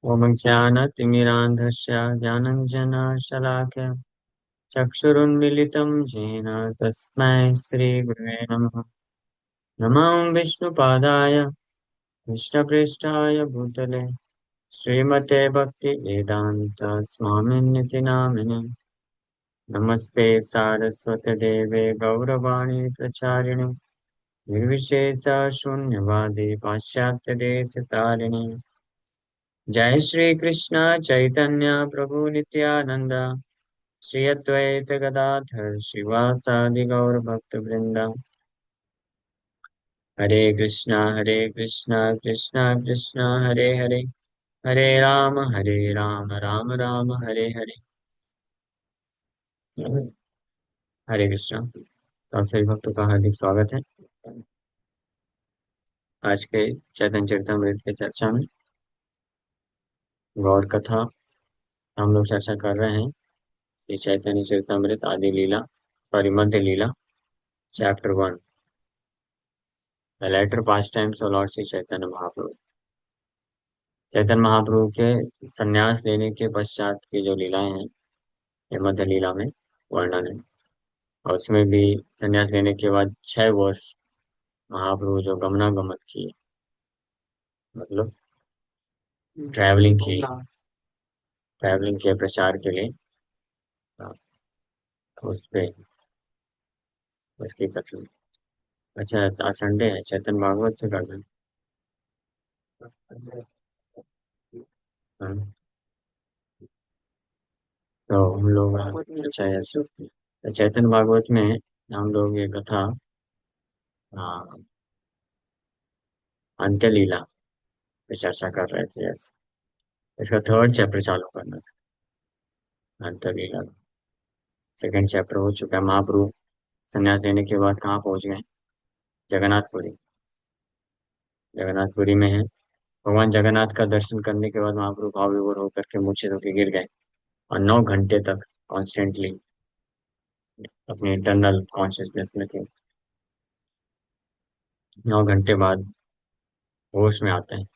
ॐ ज्ञानतिमिरान्धस्य ज्ञानञ्जनशलाकया चक्षुरुन्मिलितं येन तस्मै श्रीगुरुवे नमः। नमो विष्णुपादाय कृष्णपृष्ठाय भूतले श्रीमते भक्तिवेदान्त स्वामिन्निति नामिने। नमस्ते सारस्वते देवे गौरवाणी प्रचारिणे निर्विशेष शून्यवादी पाश्चात्यदेशतारिणे। जय श्री कृष्ण चैतन्य प्रभु नित्यानंद श्री अद्वैत गदाधर शिवासादि गौर भक्त वृंदा। हरे कृष्णा कृष्णा कृष्णा हरे हरे, हरे राम राम राम हरे हरे। हरे कृष्णा। तो सभी भक्तों का हार्दिक स्वागत है आज के चैतन्य चरितमृत के चर्चा में। गौर कथा हम लोग चर्चा कर रहे हैं। Shri Chaitanya Charitamrita Adi Lila, sorry Madhya Lila, chapter 1, the later pastimes of Lord Shri Chaitanya Mahaprabhu. Chaitanya Mahaprabhu के संन्यास लेने के पश्चात की जो लीलाएं हैं, ये मध्य लीला में वर्णन है। और उसमें भी संन्यास लेने के बाद 6 वर्ष महाप्रभु जो गमनागमन किए, मतलब ट्रैवलिंग किए प्रचार के लिए। हाँ, तो उस पे उसकी कथन। अच्छा, आज संडे है, चैतन्य भागवत से कर रहे हैं। हाँ, तो हम लोग, अच्छा ऐसे तो चैतन्य भागवत में हम लोग ये कथा, हाँ, अंत्य लीला पे चर्चा कर रहे थे। यस, इसका थर्ड चैप्टर चालू करना था। अंत्य लीला सेकंड चैप्टर हो चुका है। महाप्रभु संन्यास लेने के बाद कहाँ पहुंच गए? जगन्नाथपुरी। जगन्नाथपुरी में है। भगवान जगन्नाथ का दर्शन करने के बाद महाप्रभु भाव विभोर होकर के मूर्छित होकर गिर गए और 9 घंटे तक कॉन्स्टेंटली अपनी इंटरनल कॉन्शियसनेस में थे। 9 घंटे बाद होश में आते हैं।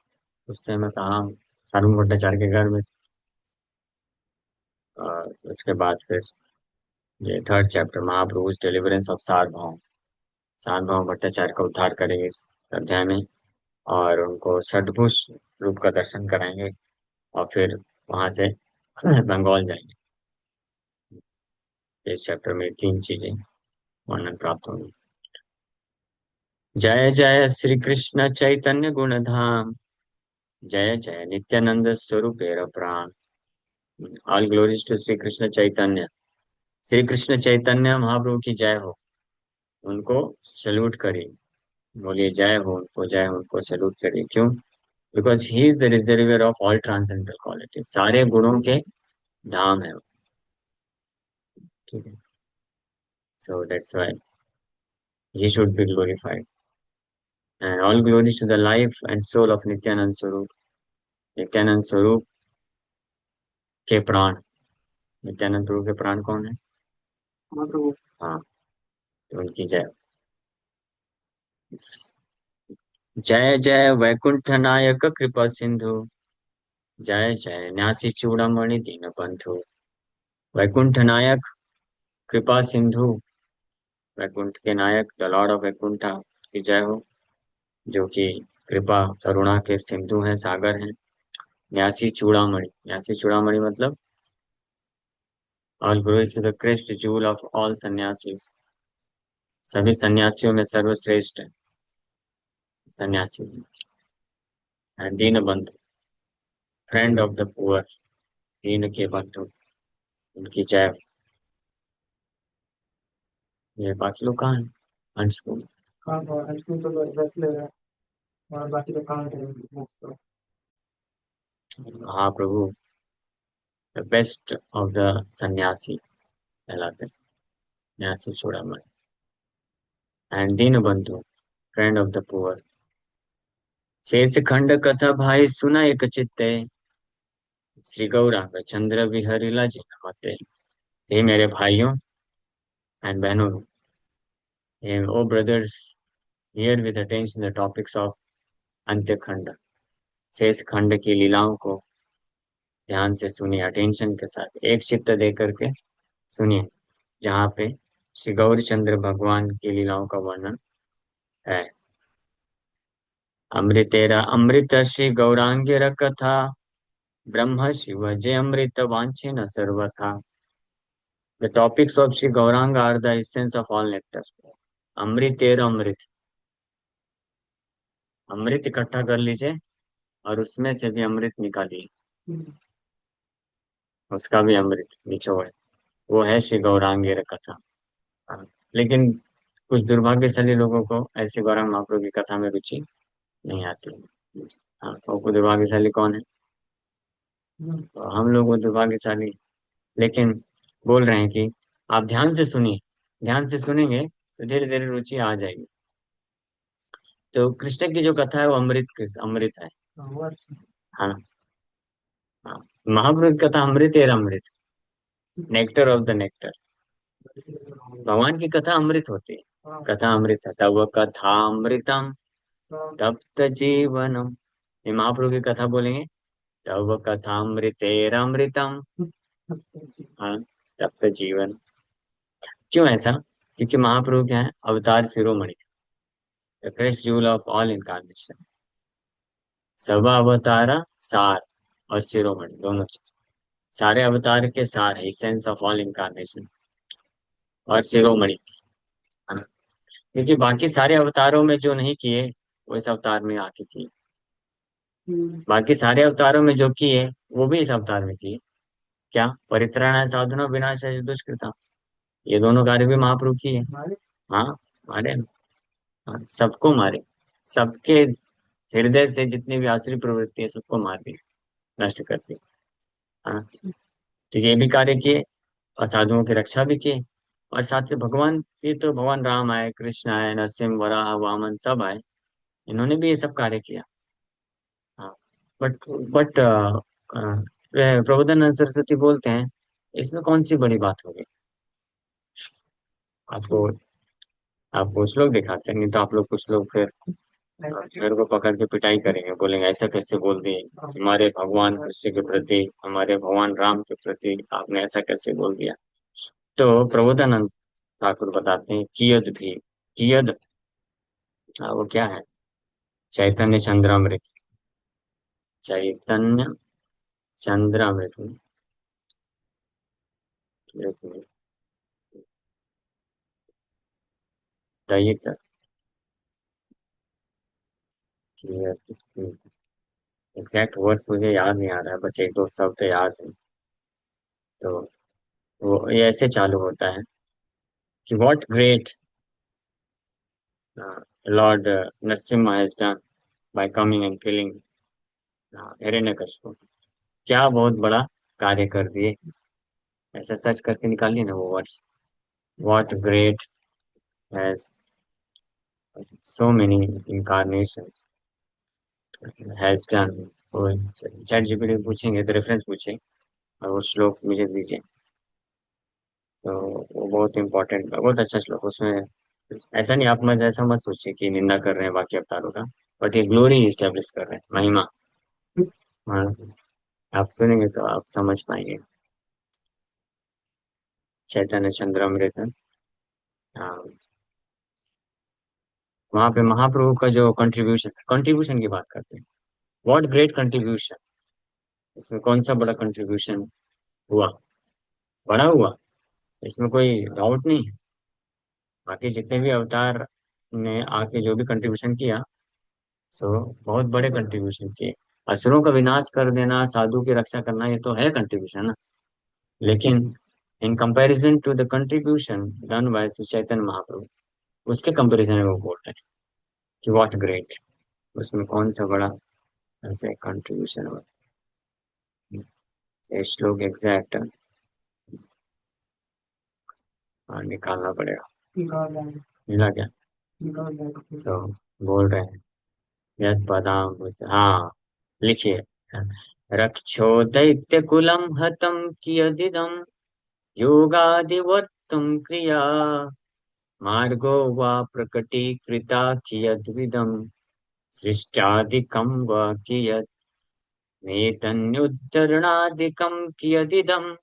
उस समय मैं कहाँ, सारूण भट्टाचार्य के घर में थे। और उसके बाद फिर ये third chapter, Mahaprabhu deliverance of Sarvabhauma. Sarvabhauma Bhattacharya का उद्धार करेंगे इस अध्याय में, और उनको षडभुज रूप का दर्शन कराएंगे। और फिर वहां से बंगाल जाएंगे। इस चैप्टर में 3 चीजें वर्णन प्राप्त होंगी। जय जय श्री कृष्ण चैतन्य गुणधाम, जय जय नित्यानंद स्वरूप प्राण। All glories to Shri Krishna Chaitanya. Shri Krishna Chaitanya Mahaprabhu की जय हो। उनको सल्यूट करिए, बोलिए जय हो उनको, जय हो उनको, सल्यूट करिए। क्यों? Because he is the reservoir of all transcendental quality. सारे गुणों के धाम है वो। ठीक है, so that's why he should be glorified. And all glories to the life and soul of Nityanand Swarup. Nityanand स्वरूप के प्राण। नित्यानंद प्रभु के प्राण कौन है? महाप्रभु। हाँ, तो उनकी जय। जय जय वैकुंठ नायक कृपा सिंधु, जय जय न्यासी चूड़ामणि दीन बंधु। वैकुंठ नायक कृपा सिंधु, वैकुंठ के नायक द लॉर्ड ऑफ वैकुंठा की जय हो, जो कि कृपा करुणा के सिंधु हैं, सागर हैं। न्यासी चूड़ामणि, न्यासी चूड़ामणि मतलब all glories to the crest jewel of all sannyasis. सभी सन्यासियों में सर्वश्रेष्ठ सन्यासी। एंड दीन बंधु, फ्रेंड ऑफ द पुअर। दीन के बंधु, उनकी जय। ये बाकी लोग कहाँ हैं? अंशुल। अंशुल तो बस ले रहा है, और बाकी लोग कहाँ करेंगे? हाँ प्रभु, द बेस्ट ऑफ द सन्यासी कहलाते हैं, सन्यासी चूड़ामणि। एंड दीन बंधु, फ्रेंड ऑफ द पुअर। शेष खंड कथा भाई सुना एक चित्ते, श्री गौरांग चंद्र विहरिला जी नमते। हे मेरे भाइयों एंड बहनों, O brothers, hear with attention the topics of Antya Khanda, Shesha खंड की लीलाओं को ध्यान से सुनिए, अटेंशन के साथ एक चित्त दे करके सुनिए, जहाँ पे श्री गौरचंद्र भगवान की लीलाओं का वर्णन है। अमृतेरा अमृत श्री गौरांगेर कथा, ब्रह्म शिव जय अमृत वांछेन सर्वथा। The topics of Sri Gauranga are the essence of all nectar. अमृतेर अमृत, अमृत इकट्ठा कर लीजिए और उसमें से भी अमृत निकालिए, उसका भी अमृत निचोड़, वो है श्री गौरांगेर कथा। हाँ, लेकिन कुछ दुर्भाग्यशाली लोगों को ऐसे गौरांग महाप्रभु की कथा में रुचि नहीं आती। हाँ, तो वो दुर्भाग्यशाली कौन है? तो हम लोग वो दुर्भाग्यशाली, लेकिन बोल रहे हैं कि आप ध्यान से सुनिए, ध्यान से सुनेंगे तो धीरे धीरे रुचि आ जाएगी। तो कृष्ण की जो कथा है वो अमृत है। हाँ, हाँ, महाप्रभु की कथा अमृत है, अमृत, नेक्टर ऑफ द नेक्टर। भगवान की कथा अमृत होती है, कथा अमृत है। तब कथा अमृतम तप्त जीवनम, ये महाप्रभु की कथा बोलेंगे, तब कथा अमृतेरमृतम। हाँ, तप्त जीवन। क्यों ऐसा? क्योंकि महाप्रभु क्या है? अवतार शिरोमणि, the crest jewel of all incarnation. सब अवतारा सार और शिरोमणि दोनों चीज, सारे अवतार के सार है, सेंस ऑफ ऑल इनकारनेशन और शिरोमणि। हाँ, क्योंकि बाकी सारे अवतारों में जो नहीं किए वो इस अवतार में आके किए। बाकी सारे अवतारों में जो किए वो भी इस अवतार में किए। क्या? परित्राणाय साधुना विनाशाय दुष्कृता, ये दोनों कार्य भी महाप्रभु की है। हाँ, मारे ना। हाँ, सबको मारे, सबके हृदय से जितनी भी आसुरी प्रवृत्ति है सबको मार दी, नष्ट कर दी। हाँ, तो ये भी कार्य किए और साधुओं की रक्षा भी की। और साथ ही भगवान की तो भगवान राम आए, कृष्ण आए, नरसिंह, वराह, वामन सब आए, इन्होंने भी ये सब कार्य किया। हाँ, बट प्रबोधानंद सरस्वती बोलते हैं, इसमें कौन सी बड़ी बात होगी? आपको आप कुछ लोग दिखाते हैं, नहीं तो आप लोग कुछ लोग फिर मेरे को पकड़ के पिटाई करेंगे, बोलेंगे ऐसा कैसे बोल दिए हमारे भगवान कृष्ण के प्रति, हमारे भगवान राम के प्रति आपने ऐसा कैसे बोल दिया। तो प्रबोधानंद ठाकुर बताते हैं, कियद भी, कियद, वो क्या है? चैतन्य चंद्रामृत, चैतन्य चंद्रामृत में, दयित, एग्जैक्ट वर्ड्स मुझे याद नहीं आ रहा है, बस एक दो शब्द याद है। तो वो ये ऐसे चालू होता है कि what great Lord Narasimha has done by coming and killing Hiranyakashyap, क्या बहुत बड़ा कार्य कर दिए। ऐसा सर्च करके निकालिए ना वो words, what great has so many incarnations has done. Chat GPT पूछेंगे तो रेफरेंस पूछे और वो श्लोक मुझे दीजिए। तो वो बहुत इंपॉर्टेंट, बहुत अच्छा श्लोक उसमें। ऐसा नहीं, आप मत ऐसा मत सोचिए कि निंदा कर रहे हैं बाकी अवतारों का, बट ये ग्लोरी स्टेब्लिश कर रहे हैं, महिमा। हाँ, आप सुनेंगे तो आप समझ पाएंगे। चैतन्य चंद्रामृत, हाँ, वहां पे महाप्रभु का जो कंट्रीब्यूशन, कंट्रीब्यूशन की बात करते हैं, व्हाट ग्रेट कंट्रीब्यूशन, इसमें कौन सा बड़ा कंट्रीब्यूशन हुआ? बड़ा हुआ, इसमें कोई डाउट नहीं है। बाकी जितने भी अवतार ने आके जो भी कंट्रीब्यूशन किया, सो बहुत बड़े कंट्रीब्यूशन किए। असुरों का विनाश कर देना, साधु की रक्षा करना, ये तो है कंट्रीब्यूशन ना। लेकिन in comparison to the contribution done by Shri Chaitanya Mahaprabhu, उसके कंपैरिजन में वो बोल रहे हैं कि व्हाट ग्रेट, उसमें कौन सा बड़ा ऐसे कंट्रीब्यूशन हुआ। ये श्लोक एग्जैक्ट निकालना पड़ेगा। मिला क्या? तो बोल रहे हैं, यद पदाम, हाँ, लिखिए, रक्षो दैत्य कुलम हतम कियदिदम योगादिवत्तम क्रिया, मार्गो वा प्रकटीकृता कियद्विदम सृष्टादिकं वा कियत्। मेतन्युद्धरणादिकं कियदिदम्।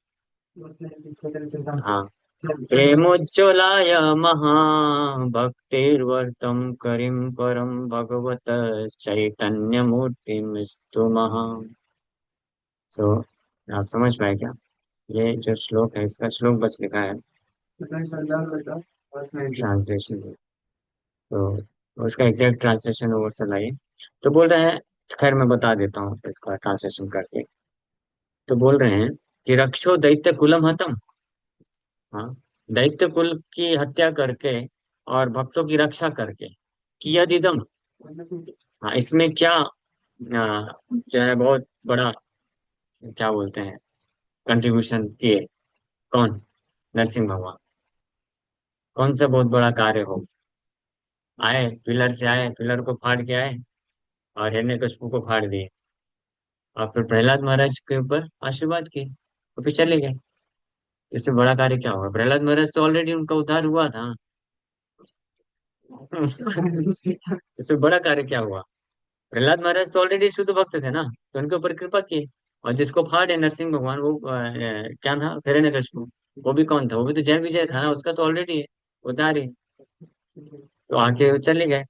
हाँ, प्रेमोज्ज्वलाय महाभक्तिर्वर्तं करिं परं भगवत चैतन्यमूर्तिमस्तु महा। तो आप समझ पाए क्या? ये जो श्लोक है, इसका श्लोक बस लिखा है, ट्रांसलेशन। तो उसका एग्जैक्ट ट्रांसलेशन ओवर से लाइए। तो बोल रहे हैं, खैर मैं बता देता हूँ इसका ट्रांसलेशन करके। तो बोल रहे हैं कि रक्षो दैत्य कुलम हतम। हाँ, दैत्य कुल की हत्या करके और भक्तों की रक्षा करके, कियदिदम। हाँ, इसमें क्या जो है बहुत बड़ा, क्या बोलते हैं, कंट्रीब्यूशन किए। कौन? नरसिंह भगवान। कौन सा बहुत बड़ा कार्य हो? आए, पिलर से आए, पिलर को फाड़ के आए और हिरण्यकशिपु को फाड़ दिए, और फिर प्रहलाद महाराज के ऊपर आशीर्वाद किए, तो फिर चले गए। इससे बड़ा कार्य क्या होगा? प्रहलाद महाराज तो ऑलरेडी उनका उद्धार हुआ था। इससे बड़ा कार्य क्या हुआ? प्रहलाद महाराज तो ऑलरेडी शुद्ध भक्त थे ना, तो उनके ऊपर कृपा की। और जिसको फाड़े नरसिंह भगवान, वो क्या था? हिरण्यकशिपु। वो भी कौन था? वो भी तो जय विजय था ना, उसका तो ऑलरेडी है उद्धार ही। तो आके वो चले गए।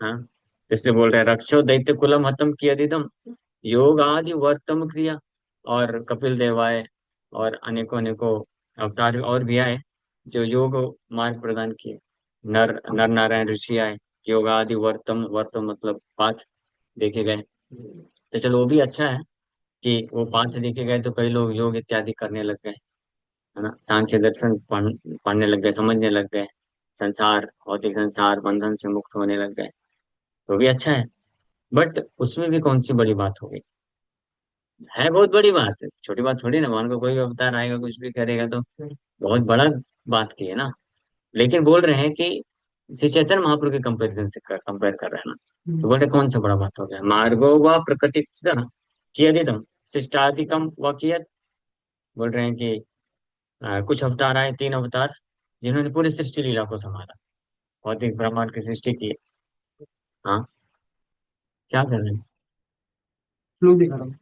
हाँ, तो इसलिए बोल रहे हैं, रक्षो दैत्य कुलम हतम कियदिदम योग आदि वर्तम क्रिया। और कपिल देव आए, और अनेकों अनेकों अवतार और भी आए, जो योग मार्ग प्रदान किए। नर नर नारायण ऋषि आए, योग आदि वर्तम, वर्तम मतलब पाथ देखे गए। तो चलो, वो भी अच्छा है कि वो पाथ देखे गए, तो कई लोग योग इत्यादि करने लग गए, है ना, सांख्य दर्शन पढ़ने लग गए, समझने लग गए, संसार, भौतिक संसार बंधन से मुक्त होने लग गए। तो भी अच्छा है। बट उसमें भी कौन सी बड़ी बात हो गई? है बहुत बड़ी बात है, छोटी बात थोड़ी ना। मान को कोई भी अवतार आएगा, कुछ भी करेगा, तो बहुत बड़ा बात की है ना। लेकिन बोल रहे हैं कि श्री चैतन्य महाप्रभु के कंपैरिजन से कंपेयर कर रहे हैं ना, तो बोल रहे कौन सा बड़ा बात हो गया? मार्गो व प्रकटित कियदिदम शिष्टाधिकम व कियत। बोल रहे हैं कि कुछ अवतार आए, 3 अवतार, जिन्होंने पूरी सृष्टि लीला को संभाला, भौतिक ब्रह्मांड की सृष्टि की है। हाँ, क्या कर रहे हैं? लोग दिखा रहा हूँ।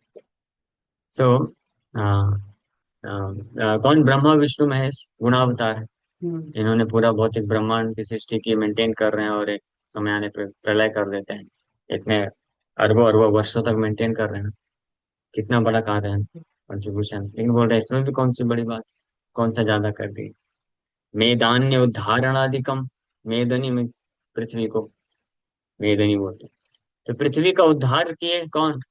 सो कौन? ब्रह्मा विष्णु महेश गुणावतार है। इन्होंने पूरा भौतिक ब्रह्मांड की सृष्टि की, मेंटेन कर रहे हैं, और एक समय आने पर प्रलय कर देते हैं। इतने अरबों अरबों वर्षों तक मेंटेन कर रहे हैं। कितना बड़ा कार्य है, कंट्रीब्यूशन। लेकिन बोल रहे हैं इसमें भी कौन सी बड़ी बात, कौन सा ज्यादा कर दी? मेदान्य उद्धारणादिकम। मेदनी में पृथ्वी को मेदनी बोलते हैं। तो पृथ्वी का उद्धार किए कौन?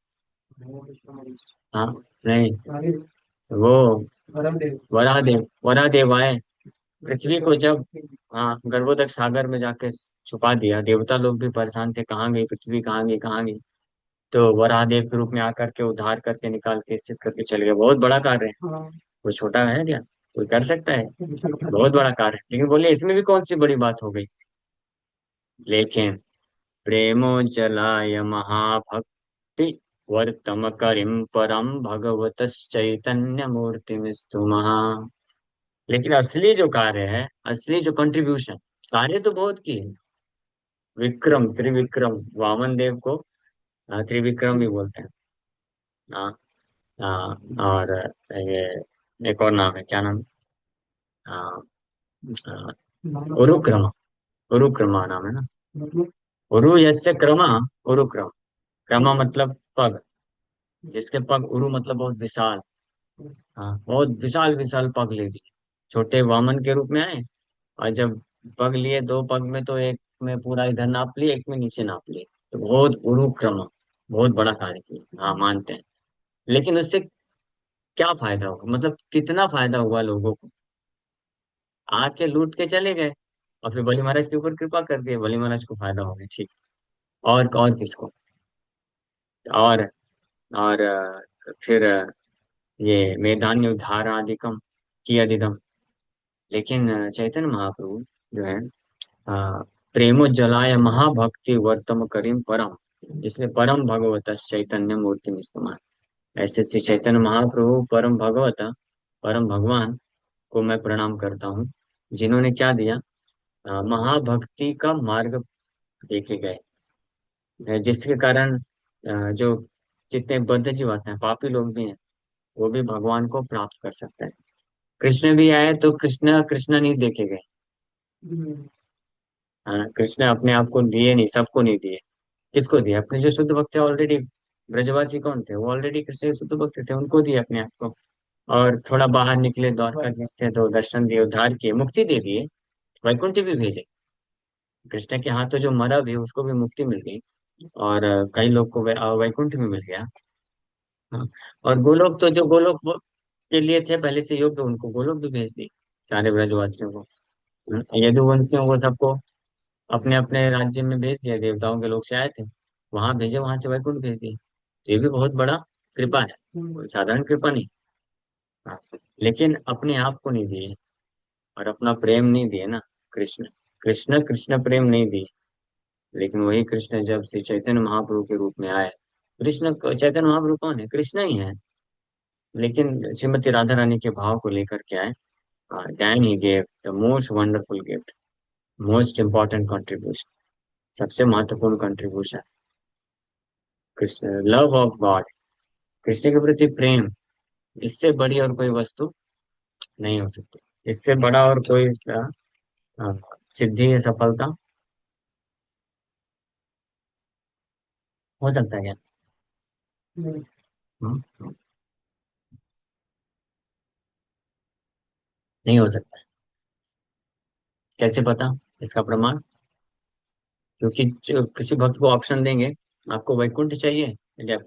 हाँ, नहीं, वो वराहदेव। वराहदेव आए, पृथ्वी को जब, हाँ, गर्भोदक सागर में जाके छुपा दिया, देवता लोग भी परेशान थे, कहाँ गई पृथ्वी, कहाँ गई, कहाँ गई। तो वराहदेव के रूप में आकर के उद्धार करके, निकाल के, स्थित करके चले गए। बहुत बड़ा कार्य है। कोई छोटा है क्या? कोई कर सकता है? बहुत बड़ा कार्य है। लेकिन बोलिए इसमें भी कौन सी बड़ी बात हो गई? लेकिन प्रेमो जलाय महाभक्ति वर्तम करिम परम भगवतश्चैतन्य मूर्तिमिस्तु महा। लेकिन असली जो कार्य है, असली जो कंट्रीब्यूशन, कार्य तो बहुत की है। विक्रम, त्रिविक्रम, वामन देव को त्रिविक्रम भी बोलते हैं। हाँ, हाँ, और ये एक और नाम है, क्या नाम? हाँ, हाँ, उरुक्रम। उरुक्रमा नाम है ना। उरु यस्य क्रमा, उरुक्रम। क्रमा मतलब पग, जिसके पग, उरु मतलब बहुत विशाल। हाँ, बहुत विशाल विशाल पग ले लिए। छोटे वामन के रूप में आए, और जब पग लिए, 2 पग में, तो एक में पूरा इधर नाप लिए, एक में नीचे नाप लिए। तो बहुत उरुक्रम, बहुत बड़ा कार्य किया, हाँ मानते हैं। लेकिन उससे क्या फायदा होगा? मतलब कितना फायदा हुआ लोगों को? आके लूट के चले गए, और फिर बलि महाराज के ऊपर कृपा कर दिए, बलि महाराज को फायदा हो गया, ठीक। और किसको? और फिर ये मेधान्य उद्धारादिकम कियदिदम। लेकिन चैतन्य महाप्रभु जो है, अ, प्रेमोज्जलाय महाभक्ति वर्तम करीम परम, इसलिए परम भगवत चैतन्य मूर्ति में। ऐसे श्री चैतन्य महाप्रभु परम भगवत, परम भगवान को मैं प्रणाम करता हूँ, जिन्होंने क्या दिया? महाभक्ति का मार्ग देखे गए, जिसके कारण जो जितने बद्ध जीवात्मा हैं, पापी लोग भी हैं, वो भी भगवान को प्राप्त कर सकते हैं। कृष्ण भी आए तो कृष्ण कृष्ण नहीं देखे गए। हाँ, कृष्ण अपने आप को दिए नहीं, सबको नहीं दिए। किसको दिए? अपने जो शुद्ध भक्त थे ऑलरेडी। ब्रजवासी कौन थे? वो ऑलरेडी कृष्ण के शुद्ध भक्त थे, उनको दिए अपने आप को। और थोड़ा बाहर निकले द्वारकाधीश थे तो दर्शन दिए, उद्धार किए, मुक्ति दे दिए, वैकुंठ भी भेजे। कृष्ण के हाथों जो मरा भी उसको भी मुक्ति मिल गई। और कई लोग को वैकुंठ भी मिल गया। हाँ। और गोलोक तो जो गोलोक के लिए थे पहले से योग्य, उनको गोलोक भी भेज दी, सारे ब्रजवासियों को। यदुवंशियों को सबको अपने अपने राज्य में भेज दिया, देवताओं के लोग से आए थे, वहां भेजे, वहां से वैकुंठ भेज दिए। तो ये भी बहुत बड़ा कृपा है, कोई साधारण कृपा नहीं। हाँ। लेकिन अपने आप को नहीं दिए, और अपना प्रेम नहीं दिए ना। कृष्ण कृष्ण कृष्ण प्रेम नहीं दिए। लेकिन वही कृष्ण जब श्री चैतन्य महाप्रभु के रूप में आए, चैतन्य महाप्रभु कौन है? कृष्ण ही है। लेकिन श्रीमती राधा रानी के भाव को लेकर के आए। Then he gave the most wonderful gift, most important contribution, सबसे महत्वपूर्ण contribution, Krishna love of God, Krishna के प्रति प्रेम। इससे बड़ी और कोई वस्तु नहीं हो सकती, इससे बड़ा और कोई अ, सिद्धि या सफलता हो सकता है क्या? हम्म, नहीं हो सकता। कैसे पता? इसका प्रमाण, क्योंकि जो किसी भक्त को ऑप्शन देंगे, आपको वैकुंठ चाहिए या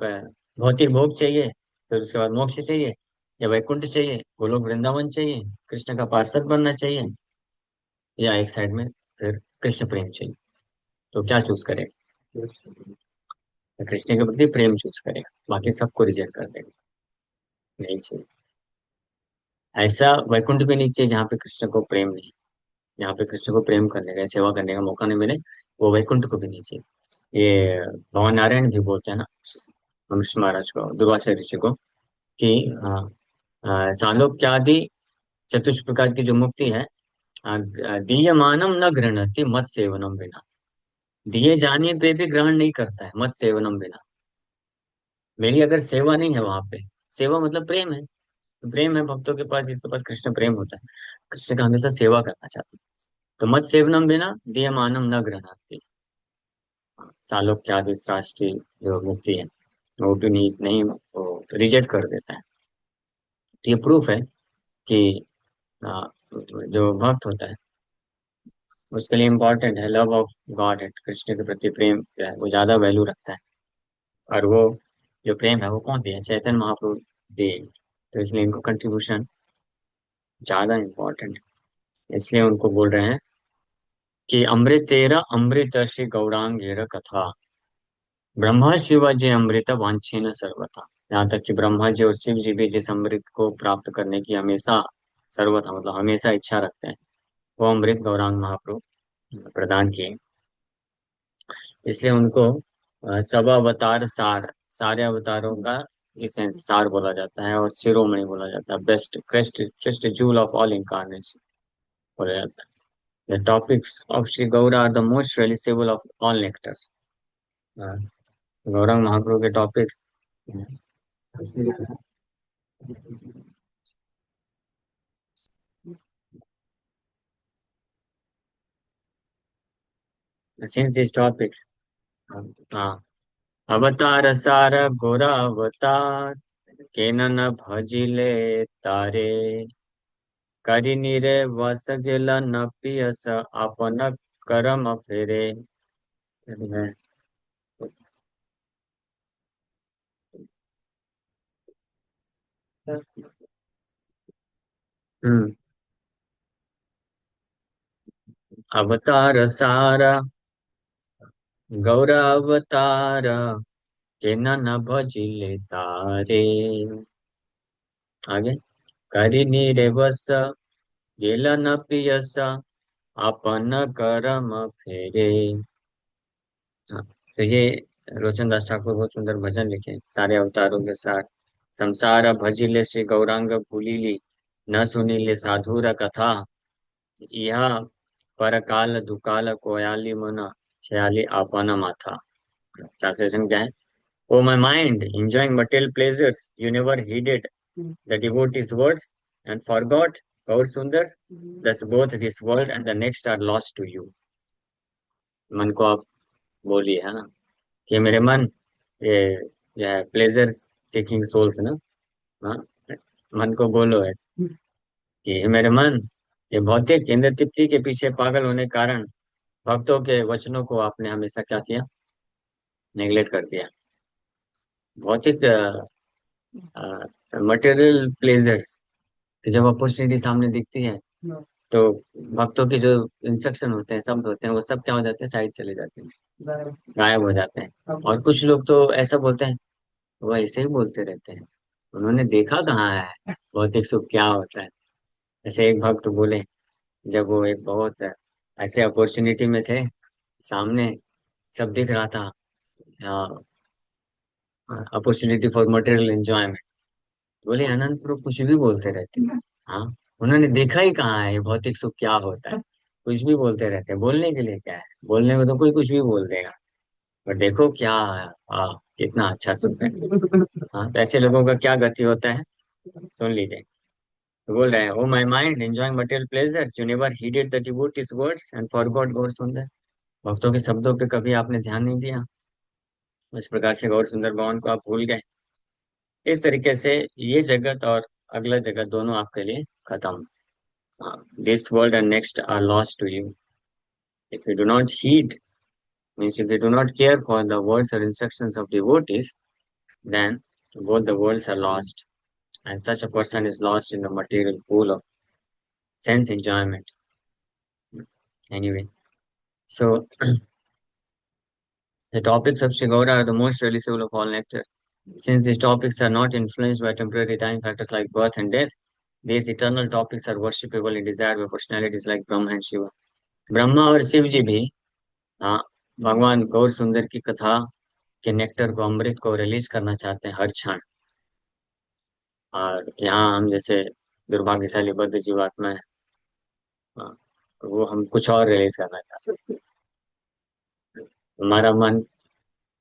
भौतिक भोग चाहिए, फिर उसके बाद मोक्ष चाहिए, या वैकुंठ चाहिए, गोलोक वृंदावन चाहिए, कृष्ण का पार्षद बनना चाहिए, या एक साइड में फिर कृष्ण प्रेम चाहिए, तो क्या चूज करेगा? कृष्ण के प्रति प्रेम चूज करेगा, बाकी सबको रिजेक्ट कर देगा, नहीं चाहिए। ऐसा वैकुंठ भी नहीं चाहिए जहाँ पे कृष्ण को प्रेम नहीं, जहाँ पे कृष्ण को प्रेम करने का, सेवा करने का मौका नहीं मिले, वो वैकुंठ को भी नहीं चाहिए। ये भगवान नारायण भी बोलते हैं ना मनुष्य महाराज को, दुर्वासा ऋषि को, कि सालोक्यादि चतुष्ट प्रकार की जो मुक्ति है, दीयमानम न गृह्णति मत सेवनम बिना, दिए जाने पे भी ग्रहण नहीं करता है मत सेवनम बिना। मेरी अगर सेवा नहीं है वहां पे, सेवा मतलब प्रेम है, तो प्रेम है भक्तों के पास, जिसके पास कृष्ण प्रेम होता है, कृष्ण का हमेशा सेवा करना चाहता है, तो मत सेवनम बिना दीयमानम न गृह्णाति, सालोक्यादि राष्ट्रीय जो मुक्ति है, वो भी नहीं वो रिजेक्ट कर देता है। तो ये प्रूफ है कि आ, जो भक्त होता है उसके लिए इम्पोर्टेंट है लव ऑफ गॉड है, कृष्ण के प्रति प्रेम जो है वो ज्यादा वैल्यू रखता है। और वो जो प्रेम है वो कौन दिया? चैतन्य महाप्रभु दिए। तो इसलिए इनको कंट्रीब्यूशन ज्यादा इम्पोर्टेंट है, इसलिए उनको बोल रहे हैं कि अमृत तेरा अमृत श्री गौरांगेर कथा, ब्रह्मा शिव जय अमृत वांछेन सर्वथा। यहाँ तक कि ब्रह्मा जी और शिव जी भी जिस अमृत को प्राप्त करने की हमेशा सर्वथा मतलब हमेशा इच्छा रखते हैं, वो अमृत गौरांग महाप्रभु प्रदान किए। इसलिए उनको सब अवतार सार, सारे अवतारों का इसेंस सार बोला जाता है, और शिरोमणि बोला जाता है, best crest just jewel of all incarnation बोला जाता है। The topics of Shri Gaura are the most relishable of all nectars. Gauranga Mahaprabhu के टॉपिक्स सिंस दिस टॉपिक, हाँ, अवतार सार गोरा अवतार, केनन भजिले तारे, करिनीरे वस गेल न पियस आपन करम फेरे। हम्म। अवतार सारा गौरा अवतार, केनन भजिले तारे, आगे, करिनीरे वस गेल न पियस आपन करम फेरे। हाँ, तो ये रोशन दास ठाकुर बहुत सुंदर भजन लिखे हैं, सारे अवतारों के साथ। संसार भजिले श्री गौरांग भूलिली, न सुनीले साधुर कथा, यह परकाल दुकाल कोयाली मन ख्याली आपन माथा। ट्रांसलेशन क्या है? O my mind, enjoying material pleasures, you never heeded the devotee's words and forgot Gaur Sundar. Thus both this world and the next are lost to you. मन को आप बोलिए, है ना, कि मेरे मन, ये जो है प्लेजर सीकिंग सोल्स ना, हाँ, मन को बोलो ऐसे कि हे मेरे मन, ये भौतिक इंद्र तृप्ति के पीछे पागल होने के कारण भक्तों के वचनों को आपने हमेशा क्या किया, नेग्लेक्ट कर दिया। भौतिक मटेरियल प्लेजर्स की जब अपॉर्चुनिटी सामने दिखती है, तो भक्तों के जो इंस्ट्रक्शन होते हैं, शब्द होते हैं, वो सब क्या हो जाते हैं, साइड चले जाते हैं, गायब हो जाते हैं। और कुछ लोग तो ऐसा बोलते हैं, वो ऐसे ही बोलते रहते हैं, उन्होंने देखा कहाँ है भौतिक सुख क्या होता है। ऐसे एक भक्त बोले, जब वो एक बहुत ऐसे अपॉर्चुनिटी में थे, सामने सब दिख रहा था, अपॉर्चुनिटी फॉर मटेरियल एंजॉयमेंट, बोले अनंत प्रभु कुछ भी बोलते रहते हैं। हाँ, उन्होंने देखा ही कहाँ है ये भौतिक सुख क्या होता है, कुछ भी बोलते रहते हैं, बोलने के लिए क्या है, बोलने में तो कोई कुछ भी बोल देगा, पर देखो क्या है, कितना अच्छा सुख है। हाँ, तो ऐसे लोगों का क्या गति होता है, सुन लीजिए। तो बोल रहे हैं, O my mind enjoying material pleasures you never heeded the devotees words and forgot Gaura Sundar. भक्तों के शब्दों पे कभी आपने ध्यान नहीं दिया, इस प्रकार से गौर सुंदर भगवान को आप भूल गए। इस तरीके से ये जगत और अगला जगत दोनों आपके लिए खत्म। This world and next are lost to you. If you do not heed, means if you do not care for the words or instructions of devotees, then both the worlds are lost, and such a person is lost in the material pool of sense enjoyment. Anyway, so the topics of Shigoda are the most releasable of all nectar. Since these topics are not influenced by temporary time factors like birth and death, these eternal topics are worshipable and desired by personalities like Brahma and Shiva. Brahma और शिव जी भी, हाँ, भगवान गौर सुंदर की कथा के nectar को, अमृत को रिलीज करना चाहते हैं हर क्षण। और यहाँ हम जैसे दुर्भाग्यशाली बद्ध जीवात्मा है, हाँ, तो वो हम कुछ और रिलीज करना चाहते हैं। हमारा मन,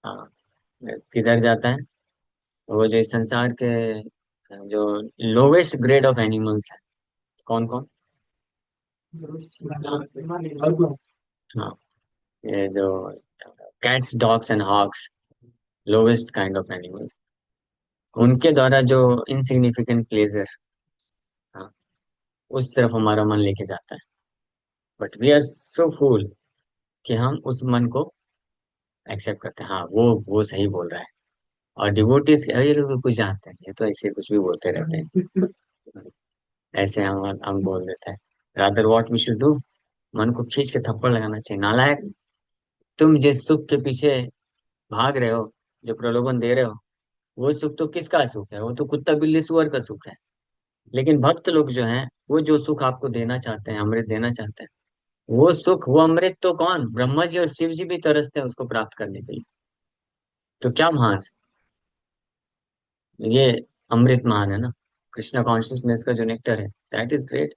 हाँ, किधर जाता है, वो जो इस संसार के जो लोवेस्ट ग्रेड ऑफ एनिमल्स है, कौन कौन, हाँ, ये जो cats dogs and hogs, lowest kind of animals, उनके द्वारा जो इनसिग्निफिकेंट प्लेजर, हाँ, उस तरफ हमारा मन लेके जाता है। बट वी आर सो फूल कि हम उस मन को एक्सेप्ट करते हैं, हाँ वो सही बोल रहा है। और डिवोटीज ये लोग तो कुछ जानते हैं, ये तो ऐसे कुछ भी बोलते रहते हैं, ऐसे हम बोल देते हैं। Rather what we should do, मन को खींच के थप्पड़ लगाना चाहिए, नालायक, तुम जिस सुख के पीछे भाग रहे हो, जो प्रलोभन दे रहे हो, वो सुख तो किसका सुख है, वो तो कुत्ता बिल्ली सुअर का सुख है। लेकिन भक्त लोग जो हैं, वो जो सुख आपको देना चाहते हैं, अमृत देना चाहते हैं, वो सुख, वो अमृत तो कौन, ब्रह्मा जी और शिव जी भी तरसते हैं उसको प्राप्त करने के लिए। तो क्या महान है ये, अमृत महान है ना, कृष्णा कॉन्शियसनेस का जो नेक्टर है, दैट इज ग्रेट।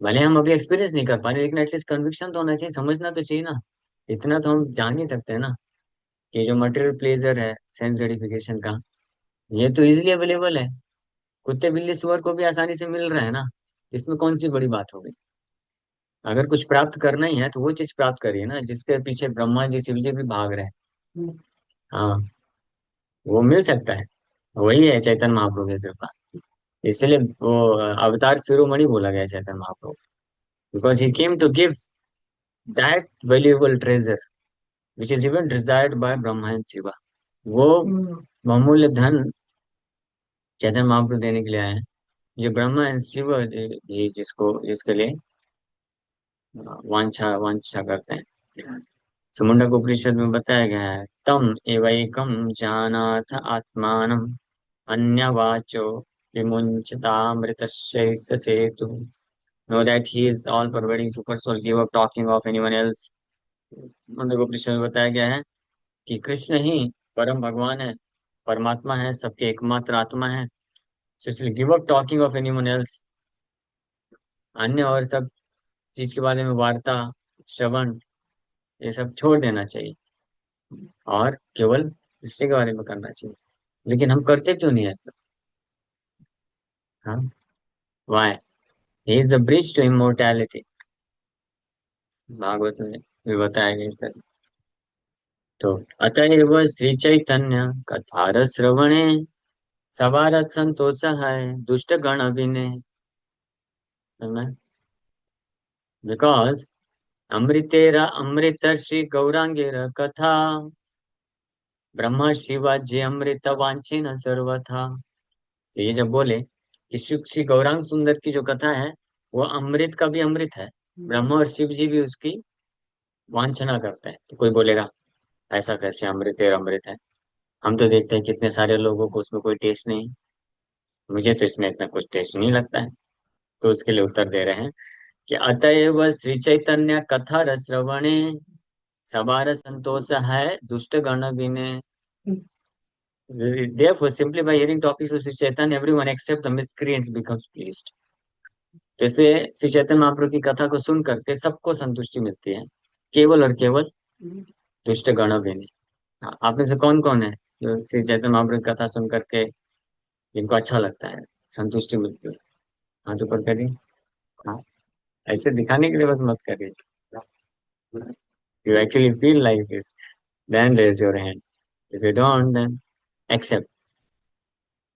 भले हम अभी एक्सपीरियंस नहीं कर पा रहे, लेकिन एटलीस्ट कन्विक्शन तो होना चाहिए, समझना तो चाहिए ना। इतना तो हम जान ही सकते हैं ना, कि जो मटेरियल प्लेजर है सेंस ग्रेटिफिकेशन का, ये तो इजीली अवेलेबल है, कुत्ते बिल्ली सुअर को भी आसानी से मिल रहा है ना, इसमें कौन सी बड़ी बात हो गई। अगर कुछ प्राप्त करना ही है तो वो चीज प्राप्त करिए ना, जिसके पीछे ब्रह्मा जी शिव जी भी भाग रहे हैं। हाँ, वो मिल सकता है, वही है चैतन्य महाप्रभु की कृपा। इसलिए वो अवतार शिरोमणि बोला गया है Chaitanya Mahaprabhu, because he came to give that valuable treasure which is even desired by Brahma and Shiva. वो बहुमूल्य धन चैतन्य महाप्रभु देने के लिए आए हैं, जो ब्रह्मा एंड शिव जी जिसको, जिसके लिए वांछा वांछा करते हैं। सुमुंडक उपनिषद में बताया गया है, तम एवैकम जानाथ आत्मानम अन्यवाचो विमुञ्चतामृतस्य सेतु। Know that he is all pervading super soul, give up talking of anyone else. सुमुंडक उपनिषद में बताया गया है कि कृष्ण ही परम भगवान है, परमात्मा है, सबके एकमात्र आत्मा है। So इसलिए give up talking of anyone else, अन्य और सब चीज के बारे में वार्ता, श्रवण, ये सब छोड़ देना चाहिए, और केवल कृष्ण के बारे में करना चाहिए, लेकिन हम करते क्यों नहीं ऐसा? हाँ, why? He is the bridge to immortality. Bhagavat में भी बताया गया इस तरह से। तो अतएव श्री चैतन्य कथार श्रवणे सवारत संतोष है दुष्ट गण अभिने। बिकॉज अमृतेरा अमृत श्री गौरांगेर कथा ब्रह्म शिवाजी अमृत वांछिन सर्वथा। तो ये जब बोले कि श्री गौरांग सुंदर की जो कथा है वो अमृत का भी अमृत है, ब्रह्मा और शिव जी भी उसकी वांछना करते हैं, तो कोई बोलेगा ऐसा कैसे अमृत है अमृत है? हम तो देखते हैं कितने सारे लोगों को उसमें कोई टेस्ट नहीं। मुझे तो इसमें इतना कुछ टेस्ट नहीं लगता है। तो उसके लिए उत्तर दे रहे हैं कि अतएव श्री चैतन्य कथा रसवणे सबार संतोष है दुष्ट गण बिने। Therefore, simply by hearing topics of Sri Chaitanya, everyone except the miscreants becomes pleased. जैसे श्री चैतन्य महाप्रभु की कथा को सुन करके सबको संतुष्टि मिलती है, केवल और केवल दुष्ट गण भी नहीं। हाँ, आप में से कौन कौन है जो श्री चैतन्य महाप्रभु की कथा सुन करके जिनको अच्छा लगता है, संतुष्टि मिलती है? हाथ ऊपर करिए। हाँ, ऐसे दिखाने के लिए बस मत करिए। You actually feel like this, then raise your hand. If you don't then accept.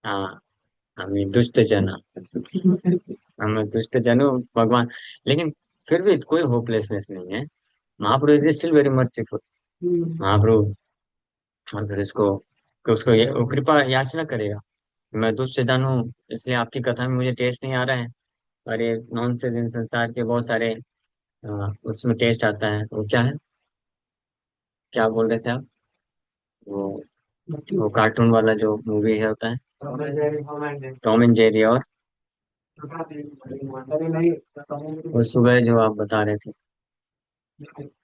हाँ, हमें दुष्ट जन, हमें दुष्ट जनो भगवान। लेकिन फिर भी कोई होपलेसनेस नहीं है। महाप्रभु इज स्टिल वेरी मर्सीफुल। महाप्रभु, और फिर इसको कि उसको ये वो कृपा याचना करेगा। मैं दुष्ट जन हूँ, इसलिए आपकी कथा में मुझे टेस्ट नहीं आ रहा है। और ये नॉन से इन संसार के बहुत सारे उसमें टेस्ट आता है। वो क्या है, क्या बोल रहे थे आप? वो वो कार्टून वाला जो मूवी है होता है, टॉम एंड जेरी। और वो सुबह जो आप बता रहे थे,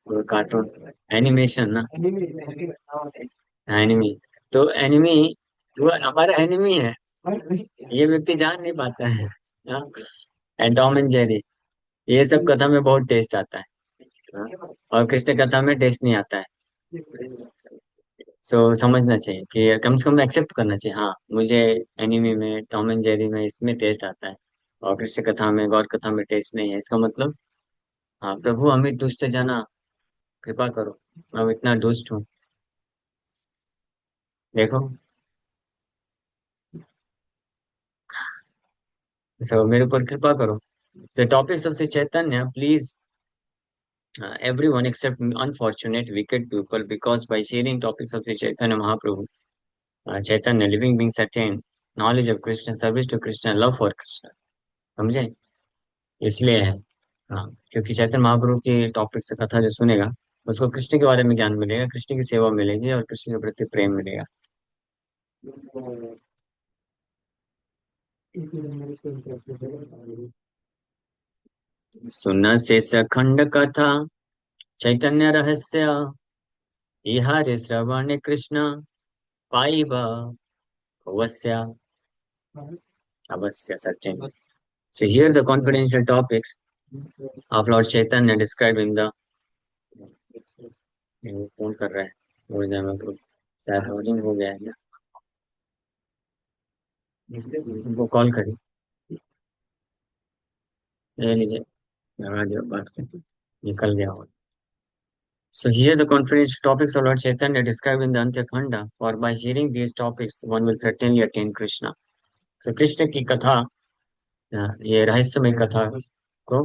वो कार्टून एनिमेशन ना, एनिमी। तो एनिमी वो हमारा एनिमी है, ये व्यक्ति जान नहीं पाता है। हाँ? एंड टॉम एंड जेरी, ये सब कथा में बहुत टेस्ट आता है। हाँ? और कृष्ण कथा में टेस्ट नहीं आता है। सो समझना चाहिए कि कम से कम एक्सेप्ट करना चाहिए, हाँ मुझे एनिमी में टॉम एंड जेरी में इसमें टेस्ट आता है, और कृष्ण कथा में गौर कथा में टेस्ट नहीं है। इसका मतलब हाँ प्रभु हमें दुष्ट जना कृपा करो, मैं इतना दुष्ट हूँ। देखो, सो मेरे ऊपर कृपा करो। सो topics of Chaitanya please everyone except unfortunate wicked people, because by sharing topics of Sri Chaitanya Mahaprabhu, Chaitanya living beings attain knowledge of Krishna, service to Krishna, love for Krishna। समझे? इसलिए है। हाँ, क्योंकि चैतन्य महाप्रभु की टॉपिक से कथा जो सुनेगा उसको कृष्ण के बारे में ज्ञान मिलेगा, कृष्ण की सेवा मिलेगी और कृष्ण के प्रति प्रेम मिलेगा। सुन से सखंड कथा चैतन्य रहस्य इहारे श्रवण कृष्ण पाइब अवश्य अवश्य सत्यम। So here the confidential topics of Lord Chaitanya described in the, ये फोन कर रहा है, बोल जाए मैं तो शायद लोडिंग हो गया है ना। उनको कॉल करी, ले लीजिए, लगा दिया बात कर, निकल गया हो। So here the confidential topics of Lord Chaitanya described in the Antya Khanda, for by hearing these topics one will certainly attain Krishna। So Krishna की कथा, ये रहस्यमय कथा को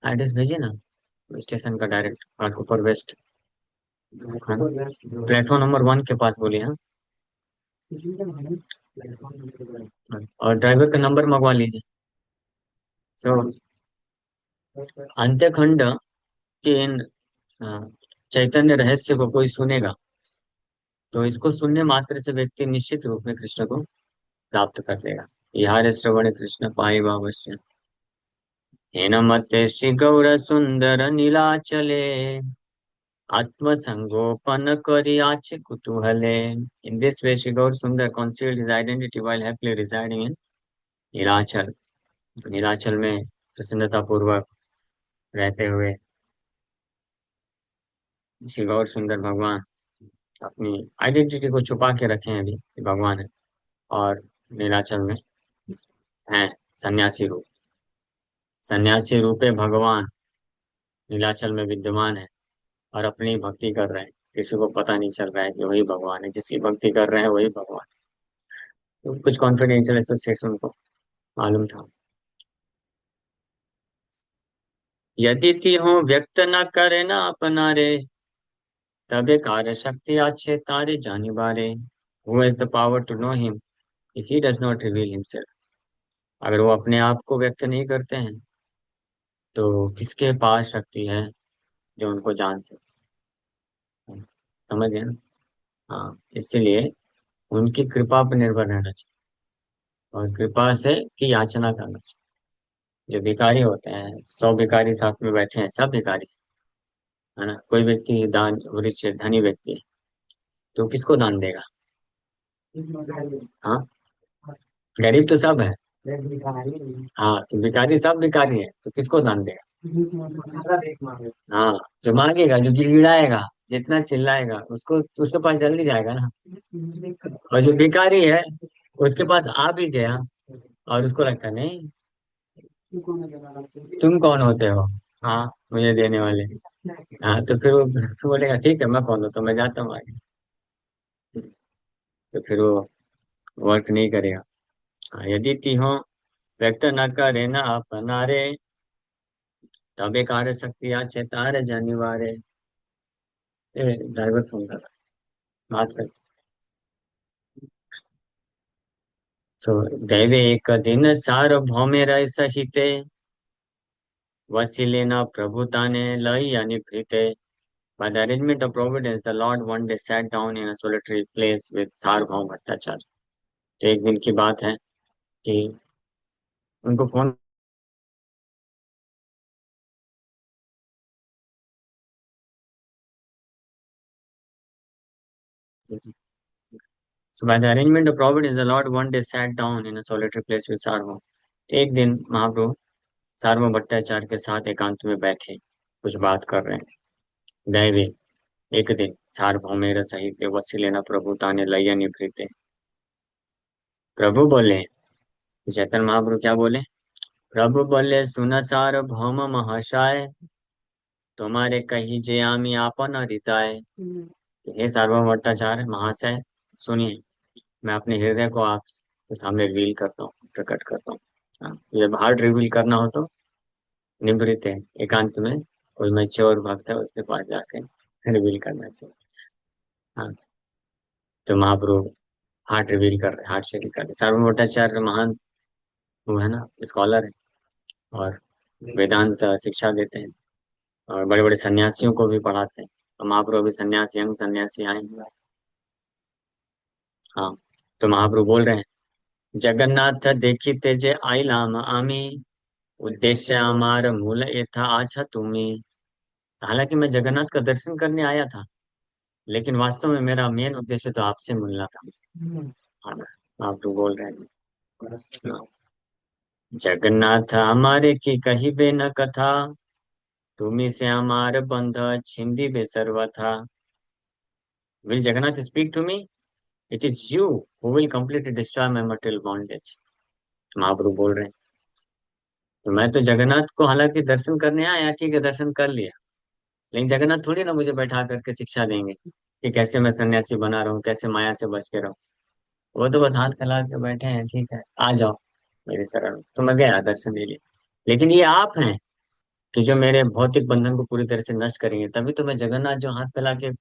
एड्रेस भेजिए ना स्टेशन का, direct Ghatkopar west, platform number 1 के पास बोलिए। हाँ, और ड्राइवर का नंबर मंगवा लीजिए। सो अंत्यखंड के इन चैतन्य रहस्य को कोई सुनेगा तो इसको सुनने मात्र से व्यक्ति निश्चित रूप में कृष्ण को प्राप्त कर लेगा। यार श्रवण कृष्ण पाए अवश्य। हेन मते श्री गौर सुंदर नीलाचले आत्म संगोपन करी आचे कुतूहले। In this way, Sri Gaur Sundar concealed his identity while happily residing in Nilachal. Nilachal में प्रसन्नता पूर्वक रहते हुए श्री गौर सुंदर भगवान अपनी आइडेंटिटी को छुपा के रखे हैं अभी कि भगवान है, और नीलाचल में है सन्यासी रूप। सन्यासी रूपे भगवान नीलाचल में विद्यमान है और अपनी भक्ति कर रहे हैं। किसी को पता नहीं चल रहा है कि वही भगवान है, जिसकी भक्ति कर रहे हैं वही भगवान। तो कुछ कॉन्फिडेंशियल एसोसिएशन उनको मालूम था। यदि ती हो व्यक्त न करे न अपना रे, तबे कार्य शक्ति अच्छे तारे जाने बारे। Who has the power to know him if he does not reveal himself. अगर वो अपने आप को व्यक्त नहीं करते हैं तो किसके पास शक्ति है जो उनको जान सके। समझ गए ना? हाँ, इसलिए उनकी कृपा पर निर्भर रहना चाहिए और कृपा से की याचना करना चाहिए। जो भिखारी होते हैं, 100 भिखारी साथ में बैठे हैं, सब भिखारी है ना। कोई व्यक्ति दान रिच धनी व्यक्ति है तो किसको दान देगा? हाँ, गरीब तो सब है। हाँ, तो भिखारी सब भिखारी है तो किसको दान देगा? हाँ, जो मांगेगा, जो गिड़गिड़ाएगा, जितना चिल्लाएगा उसको, उसके पास जल्दी जाएगा ना। और जो भिखारी है उसके पास आ भी गया और उसको लगता नहीं, तुम कौन होते हो हाँ मुझे देने वाले। हाँ, तो फिर वो बोलेगा ठीक है, मैं कौन हूँ, तो मैं जाता हूँ आगे। तो फिर वो वर्क नहीं करेगा। हाँ, यदि तीहों व्यक्त न करे न अपनारे, तबे कार्य शक्ति आ चेतार जनिवारे। ड्राइवर फोन कर रहा है, बात कर। सो दैवे एक दिन सार्वभौमे रह सहिते, वसीले न प्रभुता ने लई अनिभृते। By the arrangement of Providence, the Lord one day sat down in a solitary place with सार्वभौम भट्टाचार्य। तो एक दिन की बात है कि उनको phone. So by the arrangement of Providence, the Lord one day sat down in a solitary place with सार्वभौम। एक दिन महाप्रभु सार्वभौम भट्टाचार्य के साथ एकांत में बैठे कुछ बात कर रहे हैं। दैवे एक दिन सार्वभौमेर सहित वसीले न प्रभु ताने लय निभृते। प्रभु बोले, चैतन्य महाप्रभु क्या बोले? प्रभु बोले, सुन सार्वभौम महाशय, तुम्हारे कही जे आमी आपन हृदय। हे सार्वभौम भट्टाचार्य महाशय, सुनिए, मैं अपने हृदय को आपके सामने रिवील करता हूँ, प्रकट करता हूँ। हाँ, जब हार्ट रिवील करना हो तो निवृत्त है, एकांत में कोई मैच्योर भक्त है उसके पास जाके रिवील करना चाहिए। हाँ, तो महाप्रभु हार्ट रिवील कर रहे, हार्ट से रिवील कर रहे। सार्वभौम भट्टाचार्य महान वो है ना, स्कॉलर है और वेदांत शिक्षा देते हैं और बड़े बड़े सन्यासियों को भी पढ़ाते हैं। तो महाप्रभु भी सन्यासी, यंग सन्यासी आए हैं। हाँ, तो महाप्रभु बोल रहे हैं, जगन्नाथ देखिते जे आइलाम आमी, उद्देश्य हमार मूल एथा आछा तुम्ही। हालांकि मैं जगन्नाथ का दर्शन करने आया था, लेकिन वास्तव में मेरा मेन उद्देश्य तो आपसे मिलना था। हाँ, महाप्रभु बोल रहे हैं, हाँ, जगन्नाथ हमारे की कही बे न कथा, तुम्ही से हमार बंध छिंदी बे सर्वथा। Will Jagannath speak to me? It is you who will completely destroy my material bondage। Mahaprabhu बोल रहे हैं, तो मैं तो जगन्नाथ को हालांकि दर्शन करने आया, ठीक है दर्शन कर लिया, लेकिन जगन्नाथ थोड़ी ना मुझे बैठा करके शिक्षा देंगे कि कैसे मैं सन्यासी बना रहा हूँ, कैसे माया से बच के रहूं। वो तो बस हाथ फैला के बैठे हैं, ठीक है आ जाओ मेरे शरण में। तो मैं गया दर्शन ले लिया, लेकिन ये आप हैं कि जो मेरे भौतिक बंधन को पूरी तरह से नष्ट करेंगे। तभी तो मैं जगन्नाथ जो हाथ फैला के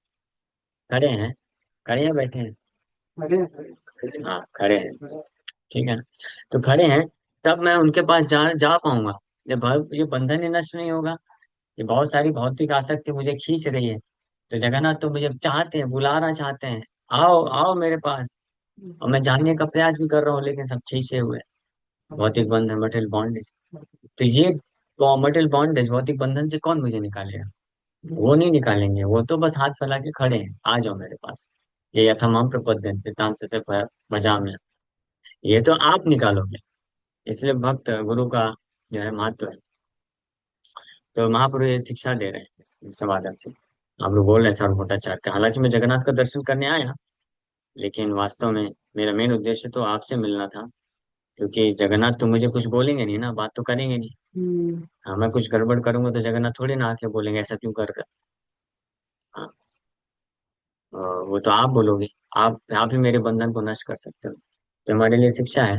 खड़े हैं, खड़े हैं बैठे हैं? हाँ, खड़े हैं, ठीक है ना। तो खड़े हैं, तब मैं उनके पास जा जा पाऊंगा जब ये बंधन ही नष्ट नहीं होगा। ये बहुत सारी भौतिक आसक्ति मुझे खींच रही है, तो जगन्नाथ तो मुझे चाहते हैं, बुलाना चाहते हैं, आओ आओ मेरे पास। और मैं जानने का प्रयास भी कर रहा हूँ, लेकिन सब खींचे हुए हैं। भौतिक बंधन, मटेरियल बॉन्डेज। तो ये मटेरियल बॉन्डेज, भौतिक बंधन से कौन मुझे निकालेगा? वो नहीं निकालेंगे, वो तो बस हाथ फैला के खड़े हैं, आ जाओ मेरे पास। ये यथामाम प्रपद्यन पिताम सते भजा में, ये तो आप निकालोगे। इसलिए भक्त गुरु का जो है महत्व है। तो महाप्रभु ये शिक्षा दे रहे हैं इस समाधान से। आप लोग बोल रहे हैं सर भट्टाचार्य का, हालांकि मैं जगन्नाथ का दर्शन करने आया, लेकिन वास्तव में मेरा मेन उद्देश्य तो आपसे मिलना था। क्योंकि जगन्नाथ तो मुझे कुछ बोलेंगे नहीं ना, बात तो करेंगे नहीं। हाँ, मैं कुछ गड़बड़ करूंगा तो जगन्नाथ थोड़ी ना आके बोलेंगे ऐसा क्यों कर रहे हो? हाँ, वो तो आप बोलोगे। आप ही मेरे बंधन को नष्ट कर सकते हो। तो हमारे लिए शिक्षा है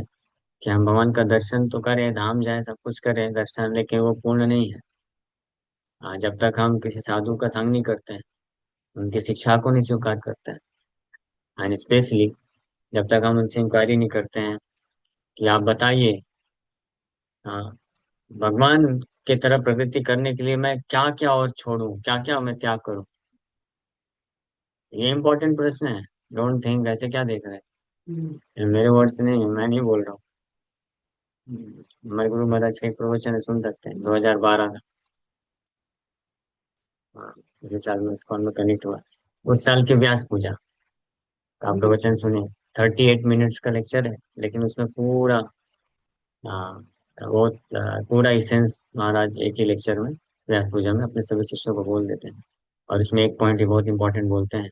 कि हम भगवान का दर्शन तो करें, धाम जाए, सब कुछ करें दर्शन, लेकिन वो पूर्ण नहीं है। हाँ, जब तक हम किसी साधु का संग नहीं करते हैं, उनकी शिक्षा को नहीं स्वीकार करते हैं, एंड स्पेशली जब तक हम उनसे इंक्वायरी नहीं करते हैं कि आप बताइए, हाँ, भगवान की तरह प्रगति करने के लिए मैं क्या क्या और छोड़ूं, क्या क्या मैं त्याग करूं। ये इंपॉर्टेंट प्रश्न है। डोंट थिंक ऐसे क्या देख रहे हैं। ये मेरे वर्ड्स नहीं है, मैं नहीं बोल रहा हूँ। हमारे गुरु महाराज का एक प्रवचन है, सुन सकते हैं, 2012 का। हाँ, जिस साल में इस्कॉन में कनेक्ट हुआ, उस साल की व्यास पूजा का आप प्रवचन सुने। 38 मिनट्स का लेक्चर है, लेकिन उसमें पूरा, हाँ, वो पूरा इसेंस महाराज एक ही लेक्चर में व्यास पूजा में अपने सभी शिष्यों को बोल देते हैं। और इसमें एक पॉइंट ही बहुत इंपॉर्टेंट बोलते हैं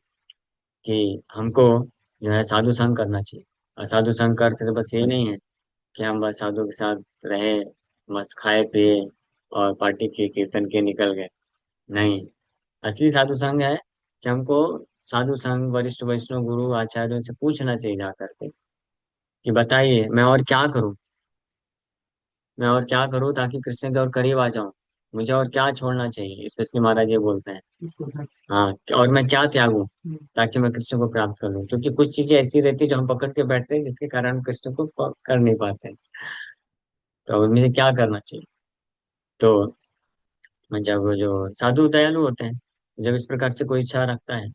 कि हमको जो है साधु संग करना चाहिए। और साधु संग का अर्थ सिर्फ बस ये नहीं है कि हम बस साधु के साथ रहे, मस्त खाए पिए और पार्टी किए, कीर्तन किए, निकल गए। नहीं, असली साधु संग है कि हमको साधु संग, वरिष्ठ वैष्णव गुरु आचार्यों से पूछना चाहिए जा करके कि बताइए मैं और क्या करूं ताकि कृष्ण के और करीब आ जाऊं। मुझे और क्या छोड़ना चाहिए, स्पेशली महाराज ये बोलते हैं। हाँ, और मैं क्या त्यागूं ताकि मैं कृष्ण को प्राप्त कर लूं। क्योंकि कुछ चीजें ऐसी रहती है जो हम पकड़ के बैठते हैं, जिसके कारण हम कृष्ण को कर नहीं पाते हैं। तो उनमें से क्या करना चाहिए? तो जब जो साधु दयालु होते हैं, जब इस प्रकार से कोई इच्छा रखता है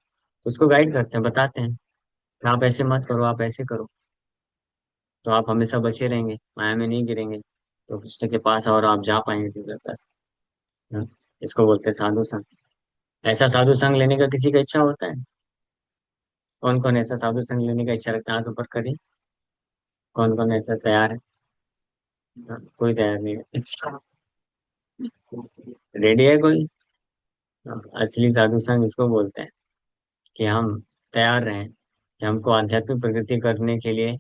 तो उसको गाइड करते हैं, बताते हैं कि आप ऐसे मत करो, आप ऐसे करो, तो आप हमेशा बचे रहेंगे, माया में नहीं गिरेंगे, तो कृष्ण के पास और आप जा पाएंगे दिव्यता से। हाँ, इसको बोलते हैं साधु संग। ऐसा साधु संग लेने का किसी का इच्छा होता है? कौन कौन ऐसा साधु संग लेने का इच्छा रखता है, हाथ ऊपर करिए। कौन कौन ऐसा तैयार है? हाँ, कोई तैयार नहीं है। रेडी है कोई? हाँ, असली साधु संग इसको बोलते हैं कि हम तैयार रहें, कि हमको आध्यात्मिक प्रगति करने के लिए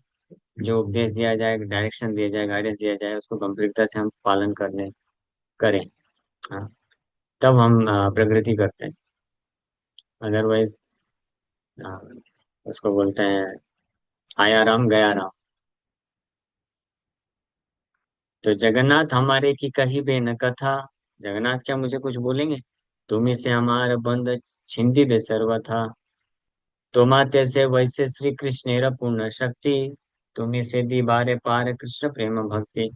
जो उपदेश दिया जाए, डायरेक्शन दिया जाए, गाइडेंस दिया जाए, उसको गंभीरता से हम पालन करने करें। हाँ, तब हम प्रगति करते हैं। अदरवाइज उसको बोलते हैं आया राम गया राम। तो जगन्नाथ हमारे की कही बे न कथा, जगन्नाथ क्या मुझे कुछ बोलेंगे? तुम्ही से हमारा बंध छिंदी बे सर्वथा, तोमाते से वैसे श्री कृष्ण पूर्ण शक्ति, तुम्ही से दी बारे पार कृष्ण प्रेम भक्ति।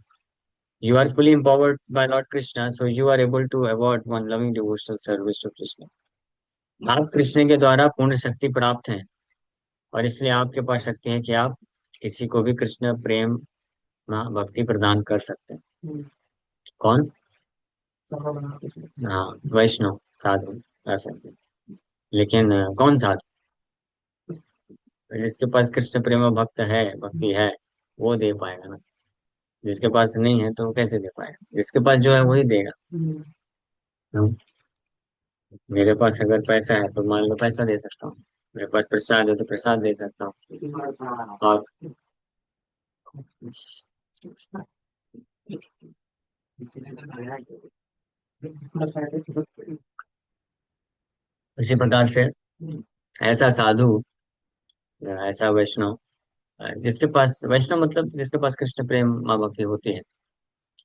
You are fully empowered by Lord Krishna, so you are able to award one loving devotional service to Krishna. आप कृष्ण के द्वारा पूर्ण शक्ति प्राप्त हैं, और इसलिए आपके पास शक्ति है कि आप किसी को भी कृष्ण प्रेम भक्ति प्रदान कर सकते हैं। कौन? हाँ, वैष्णव साधु कर सकते हैं। लेकिन कौन साधु? जिसके पास कृष्ण प्रेम भक्त है, भक्ति है, वो दे पाएगा ना। जिसके पास नहीं है तो वो कैसे दे पाएगा? जिसके पास जो है वही देगा। हम्म, मेरे पास अगर पैसा है तो मान लो पैसा दे सकता हूँ, मेरे पास प्रसाद है तो प्रसाद दे सकता हूँ। और इसी प्रकार से ऐसा साधु, ऐसा वैष्णव, जिसके पास, वैष्णव मतलब जिसके पास कृष्ण प्रेम माँ भक्ति होती है,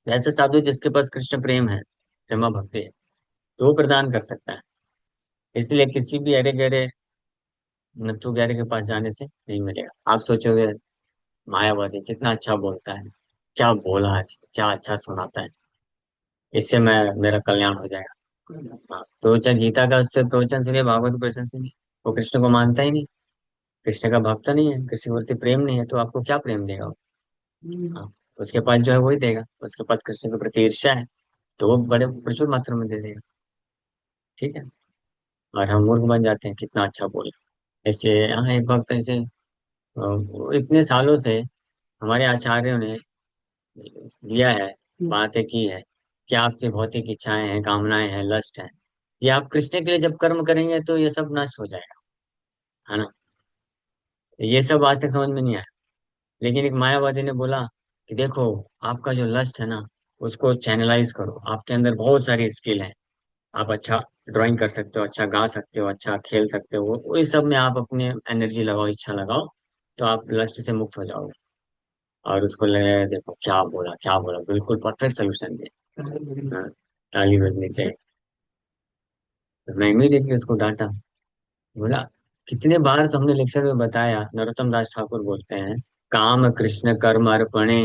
ऐसा साधु जिसके पास कृष्ण प्रेम है, प्रेमा भक्ति है, तो वो प्रदान कर सकता है। इसलिए किसी भी अरे गहरे नत्थु गहरे के पास जाने से नहीं मिलेगा। आप सोचोगे मायावादी कितना अच्छा बोलता है, क्या बोला आज, क्या अच्छा सुनाता है, इससे मैं मेरा कल्याण हो जाएगा। हाँ, तो चाहे गीता का उससे प्रवचन सुनिए, भागवत प्रवचन सुनिए, वो कृष्ण को मानता ही नहीं, कृष्ण का भक्त नहीं है, कृष्ण के प्रति प्रेम नहीं है, तो आपको क्या प्रेम देगा वो? हाँ, उसके पास जो है वही देगा। उसके पास कृष्ण के प्रति ईर्ष्या है, तो वो बड़े प्रचुर मात्रा में दे देगा। ठीक है, और हम मूर्ख बन जाते हैं, कितना अच्छा बोले। ऐसे हाँ, एक भक्त ऐसे वो इतने सालों से हमारे आचार्यों ने दिया है, बातें की है कि आपकी भौतिक इच्छाएं हैं, कामनाएं हैं, लस्ट है, ये आप कृष्ण के लिए जब कर्म करेंगे तो ये सब नष्ट हो जाएगा, है ना। ये सब आज तक समझ में नहीं आया। लेकिन एक मायावादी ने बोला कि देखो, आपका जो लस्ट है ना, उसको चैनलाइज करो, आपके अंदर बहुत सारी स्किल है। आप अच्छा ड्राइंग कर सकते हो, अच्छा गा सकते हो, अच्छा खेल सकते हो, वो इस सब में आप अपने एनर्जी लगाओ, इच्छा लगाओ, तो आप लस्ट से मुक्त हो जाओगे। और उसको लगे देखो क्या बोला, बिल्कुल परफेक्ट सोल्यूशन दिया। हाँ, ताली बजनी चाहिए। तो मैं इमीडिएटली उसको डांटा। बोला, कितने बार तो हमने लेक्चर में बताया, नरोत्तम दास ठाकुर बोलते हैं, काम कृष्ण कर्म अर्पणे।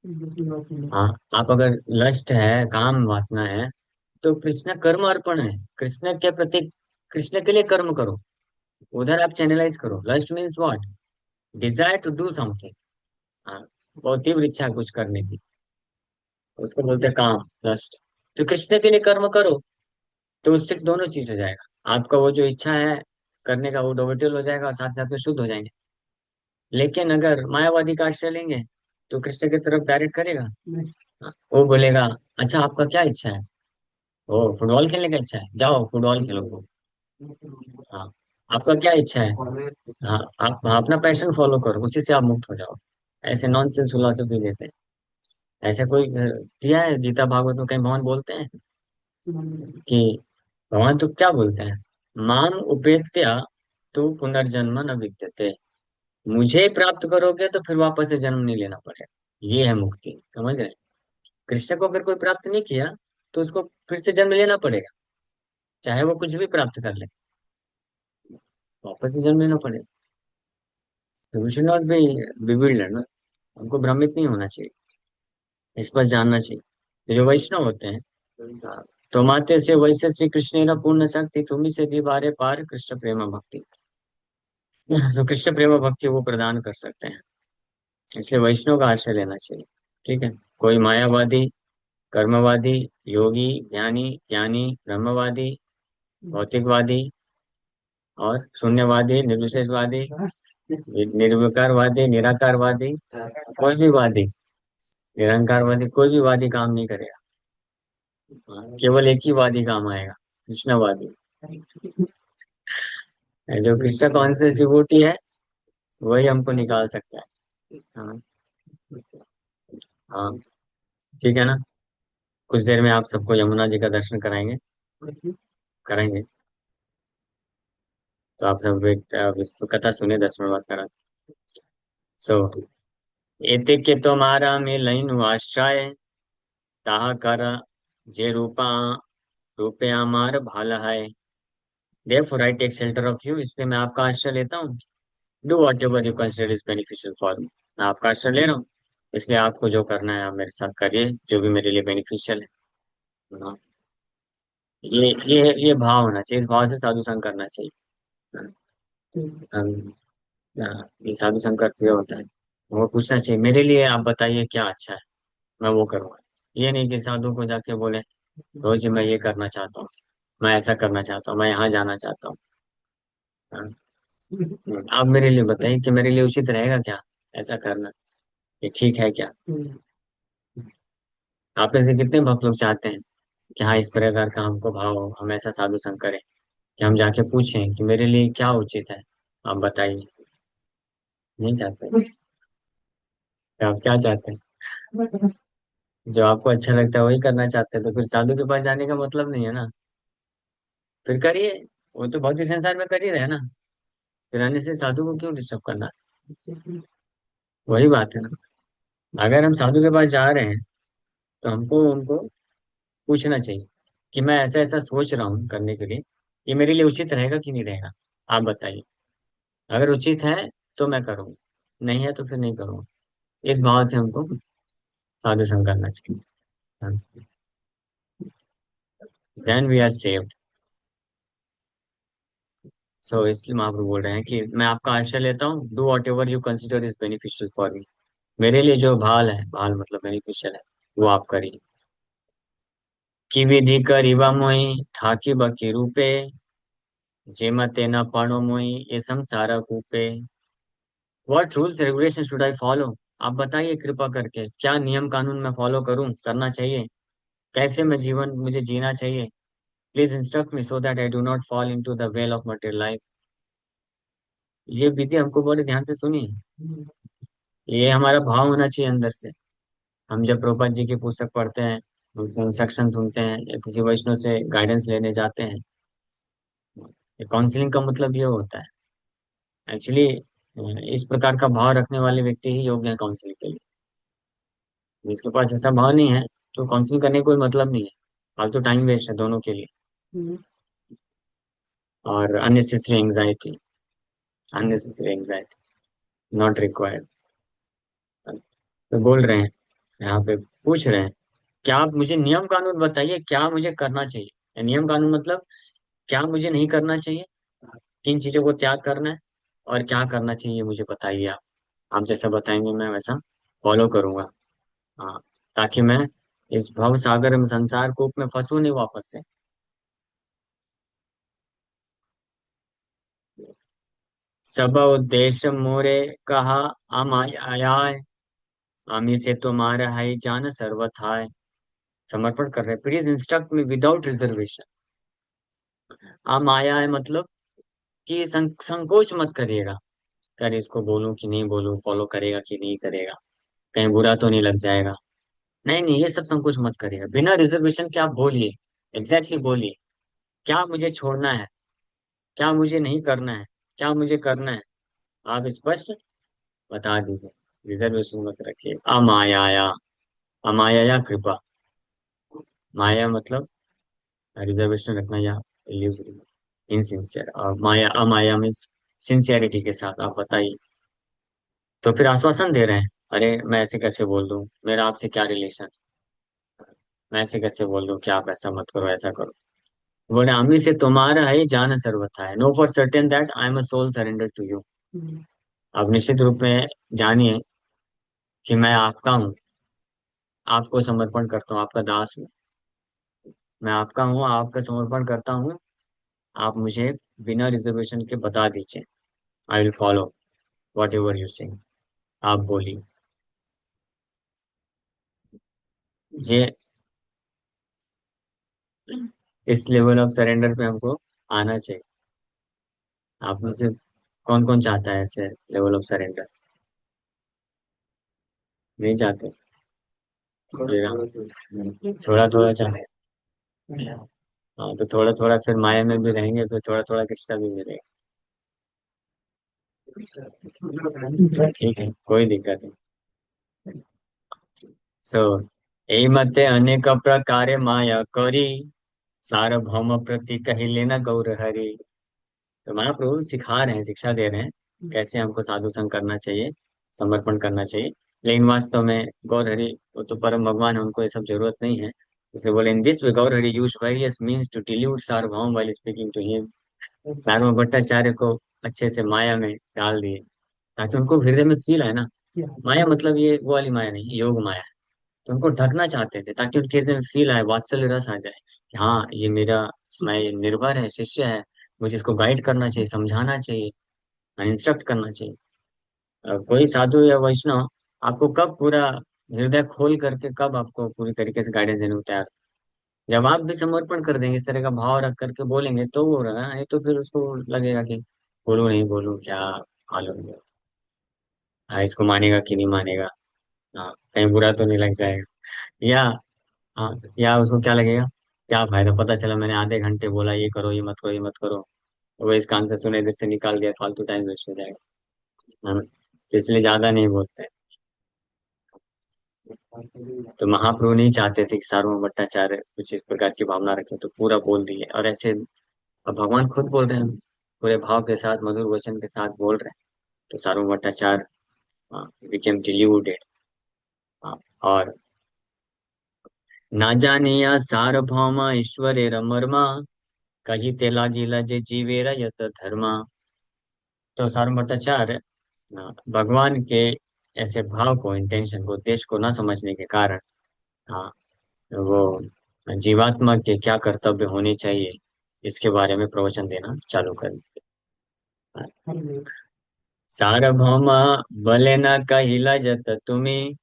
हाँ, आप अगर लस्ट है, काम वासना है, तो कृष्ण कर्म अर्पण है, कृष्ण के प्रति, कृष्ण के लिए कर्म करो, उधर आप चैनलाइज करो। Lust means what? Desire to do something. हाँ, बहुत तीव्र इच्छा है कुछ करने की, उसको बोलते हैं काम, लस्ट। तो कृष्ण के लिए कर्म करो, तो उससे दोनों चीज हो जाएगा, आपका वो जो इच्छा है करने का वो डोवेटिल हो जाएगा, और साथ साथ में शुद्ध हो जाएंगे। लेकिन अगर मायावादी का आश्रय लेंगे तो कृष्ण की तरफ डायरेक्ट करेगा। हाँ, वो बोलेगा, अच्छा आपका क्या इच्छा है? ओ, फुटबॉल खेलने का इच्छा है, जाओ फुटबॉल खेलो। हाँ, आपका क्या इच्छा है? हाँ, आप अपना पैशन फॉलो करो, उसी से आप मुक्त हो जाओ। ऐसे नॉनसेंस फिलोसफी देते हैं। ऐसा कोई दिया है गीता भागवत में कहीं भगवान बोलते हैं कि, भगवान तो क्या बोलते हैं, माम उपेत्या तो पुनर्जन्म न विद्यते। मुझे प्राप्त करोगे तो फिर वापस से जन्म नहीं लेना पड़ेगा। ये है मुक्ति, समझ रहे हैं? कृष्ण को अगर कोई प्राप्त नहीं किया तो उसको फिर से जन्म लेना पड़ेगा, चाहे वो कुछ भी प्राप्त कर ले, वापस से जन्म लेना पड़ेगा। We should not be bewildered ना, हमको भ्रमित नहीं होना चाहिए, स्पष्ट जानना चाहिए। तो जो वैष्णव होते हैं, तो माते से वैसे श्री कृष्ण न पूर्ण शक्ति तुम्ही से दीवारे पार कृष्ण प्रेम भक्ति। तो कृष्ण प्रेम भक्ति वो प्रदान कर सकते हैं, इसलिए वैष्णव का आश्रय लेना चाहिए। ठीक है। कोई मायावादी, कर्मवादी, योगी, ज्ञानी, ज्ञानी, ब्रह्मवादी, भौतिकवादी, और शून्यवादी, निर्विशेषवादी, निर्विकारवादी, निराकारवादी, कोई भी वादी, निरंकारवादी, कोई भी वादी काम नहीं करेगा। केवल एक ही वादी काम आएगा, कृष्णवादी। जो कृष्ण कॉन्शियस डिवोटी है, वही हमको निकाल सकता है। हाँ। हाँ, ठीक है ना। कुछ देर में आप सबको यमुना जी का दर्शन कराएंगे, कराएंगे। तो आप सब एक कथा सुने, 10 मिनट बाद करा। सो, एते के तुम्हारा में लइन आश्रय, ताहा कर जे रूपा, रूपे हमार भाला है। Therefore I take shelter of you, इसलिए मैं आपका आश्रय लेता हूँ। Do whatever you consider is beneficial for me, मैं आपका आश्रय ले रहा हूँ, इसलिए आपको जो करना है आप मेरे साथ करिए, जो भी मेरे लिए बेनिफिशियल है। हाँ, ये भाव होना चाहिए, इस भाव से साधु संग करना चाहिए। हम, ये साधु संग का ये होता है, वो पूछना चाहिए मेरे लिए आप बताइए क्या अच्छा है, मैं वो करूँगा। ये नहीं कि साधु को जाके बोले, रोज मैं ये करना चाहता हूँ, मैं ऐसा करना चाहता हूँ, मैं यहाँ जाना चाहता हूँ। हाँ, आप मेरे लिए बताइए कि मेरे लिए उचित रहेगा क्या ऐसा करना, ये ठीक है क्या? आप में से कितने भक्त लोग चाहते हैं कि हाँ, इस प्रकार का हमको भाव हो, हम ऐसा साधु संग करें, कि हम जाके पूछें कि मेरे लिए क्या उचित है, आप बताइए। नहीं चाहते? तो आप क्या चाहते हैं? जो आपको अच्छा लगता है वही करना चाहते हैं, तो फिर साधु के पास जाने का मतलब नहीं है ना। फिर करिए, वो तो भौतिक संसार में कर ही रहे हैं ना, फिर आने से साधु को क्यों डिस्टर्ब करना। वही बात है ना। अगर हम साधु के पास जा रहे हैं तो हमको उनको पूछना चाहिए कि मैं ऐसा ऐसा सोच रहा हूँ करने के लिए, ये मेरे लिए उचित रहेगा कि नहीं रहेगा, आप बताइए। अगर उचित है तो मैं करूँगा, नहीं है तो फिर नहीं करूँगा। इस भाव से हमको साधु संग करना चाहिए। Then we are saved. So इसलिए महाप्रभु बोल रहे हैं कि मैं आपका आश्रय लेता हूँ, do whatever you consider is beneficial for मी। मेरे लिए जो भाल है, भाल मतलब बेनिफिशियल है, वो आप करिए। कि विधि करीबा मोई ठाकी बकी रूपे, जेमते न पणो मोई ये संसार कूपे। What rules regulation should I follow, आप बताइए कृपा करके, क्या नियम कानून मैं फॉलो करूं, करना चाहिए, कैसे मैं जीवन मुझे जीना चाहिए, please instruct me so that I do not fall into the well of material life. ये विधि हमको बड़े ध्यान से सुनिए। ये हमारा भाव होना चाहिए अंदर से। हम जब प्रभुपाद जी की पुस्तक पढ़ते हैं, उनके इंस्ट्रक्शन सुनते हैं या किसी वैष्णव से गाइडेंस लेने जाते हैं, काउंसलिंग का मतलब ये होता है एक्चुअली। इस प्रकार का भाव रखने वाले व्यक्ति ही योग्य है काउंसलिंग के लिए। जिसके पास ऐसा भाव नहीं है तो काउंसलिंग करने का कोई मतलब नहीं है। फालतू टाइम वेस्ट है दोनों के लिए। और unnecessary anxiety, unnecessary anxiety not required. तो बोल रहे हैं, यहाँ पे पूछ रहे हैं, क्या आप मुझे नियम कानून बताइए, क्या मुझे करना चाहिए। नियम कानून मतलब क्या मुझे नहीं करना चाहिए, किन चीजों को त्याग करना है, और क्या करना चाहिए मुझे बताइए आप। आप जैसा बताएंगे मैं वैसा फॉलो करूंगा। हाँ, ताकि मैं इस भव सागर में संसार कूप में फंसू नहीं वापस से। सब उद्देश्य मोरे कहा आया, आमी से तुम्हारा है जान सर्वथाय। समर्पण कर रहे, please instruct me without reservation. आम आया है मतलब कि संकोच मत करिएगा, कर इसको बोलूं कि नहीं बोलूं, फॉलो करेगा कि नहीं करेगा, कहीं बुरा तो नहीं लग जाएगा। नहीं नहीं, ये सब संकोच मत करिएगा, बिना रिजर्वेशन के आप बोलिए। एग्जैक्टली बोलिए, क्या मुझे छोड़ना है, क्या मुझे नहीं करना है, क्या मुझे करना है, आप स्पष्ट बता दीजिए। रिजर्वेशन मत रखिए। अमाया, अमाया कृपा। माया मतलब रिजर्वेशन रखना या इल्यूजरी, इनसिंसियर। और माया, अमाया मीन्स सिंसियरिटी के साथ आप बताइए। तो फिर आश्वासन दे रहे हैं, अरे मैं ऐसे कैसे बोल दूं, मेरा आपसे क्या रिलेशन, मैं ऐसे कैसे बोल दूं कि आप ऐसा मत करो ऐसा करो। बोले आमी से तुम्हारा है जान सर्वथा है, know for certain that I am a soul surrender to you. आप निश्चित रूप में जानिए कि मैं आपका हूँ, आपको समर्पण करता हूँ, आपका दास हूँ। मैं आपका हूँ, आपका समर्पण करता हूँ। आप मुझे बिना रिजर्वेशन के बता दीजिए, I will follow what ever you से। आप बोलिए। ये इस लेवल ऑफ सरेंडर पे हमको आना चाहिए। आप में से कौन कौन चाहता है ऐसे लेवल ऑफ सरेंडर? नहीं चाहते? थोड़ा थोड़ा चाहते हैं। हाँ, तो थोड़ा थोड़ा फिर माया में भी रहेंगे, फिर थोड़ा थोड़ा कृष्णा भी मिलेगा। ठीक है, कोई दिक्कत नहीं। सो यही मते अनेक प्रकारे माया करी, सार्वभौम प्रति कही ना गौर हरि। तो महाप्रभु सिखा रहे हैं, शिक्षा दे रहे हैं कैसे हमको साधु संग करना चाहिए, समर्पण करना चाहिए। लेकिन वास्तव में गौर हरि वो तो परम भगवान है, उनको ये सब जरूरत नहीं है। इसलिए बोले in this way Gaura Hari use various means to dilute Sarvabhauma while speaking to him. Sarvabhauma Bhattacharya को अच्छे से माया में डाल दिए, ताकि उनको हृदय में फील आए ना। माया मतलब ये वो वाली माया नहीं, योग माया। तो उनको ढकना चाहते थे ताकि उनके हृदय में फील आए, वात्सल्य रस आ जाए कि हाँ ये मेरा, मैं ये निर्भर है, शिष्य है, मुझे इसको गाइड करना चाहिए, समझाना चाहिए, इंस्ट्रक्ट करना चाहिए। कोई साधु या वैष्णव आपको कब पूरा हृदय खोल करके, कब आपको पूरी तरीके से गाइडेंस देने को तैयार? जब आप भी समर्पण कर देंगे, इस तरह का भाव रख करके बोलेंगे तो वो रहा है, तो फिर उसको लगेगा कि बोलूं नहीं बोलूं क्या मालूम। हाँ, इसको मानेगा कि नहीं मानेगा, हाँ कहीं बुरा तो नहीं लग जाएगा। या हाँ, या उसको क्या लगेगा, क्या फायदा, पता चला मैंने आधे घंटे बोला ये करो ये मत करो ये मत करो, वो इस कान से सुने इधर से निकाल दिया, फालतू टाइम वेस्ट हो जाएगा। है ना? तो इसलिए ज्यादा नहीं बोलते। तो महाप्रभु नहीं चाहते थे कि सार्वभौम भट्टाचार्य कुछ इस प्रकार की भावना रखें, तो पूरा बोल दिए। और ऐसे अब भगवान खुद बोल रहे हैं, पूरे भाव के साथ मधुर वचन के साथ बोल रहे हैं। तो सार्वभौम भट्टाचार्य बिकेम डिल्यूटेड। और ना जानिया सार्वभौम ईश्वरेर मर्मा, कही ते लागिला जे जीवेरा यत धर्मा। तो सार्वभौम भट्टाचार्य भगवान के ऐसे भाव को, इंटेंशन को, उद्देश्य को न समझने के कारण, हाँ, वो जीवात्मा के क्या कर्तव्य होने चाहिए इसके बारे में प्रवचन देना चालू कर दिया। सार्वभौम भले न कहिला जत तुम्हें,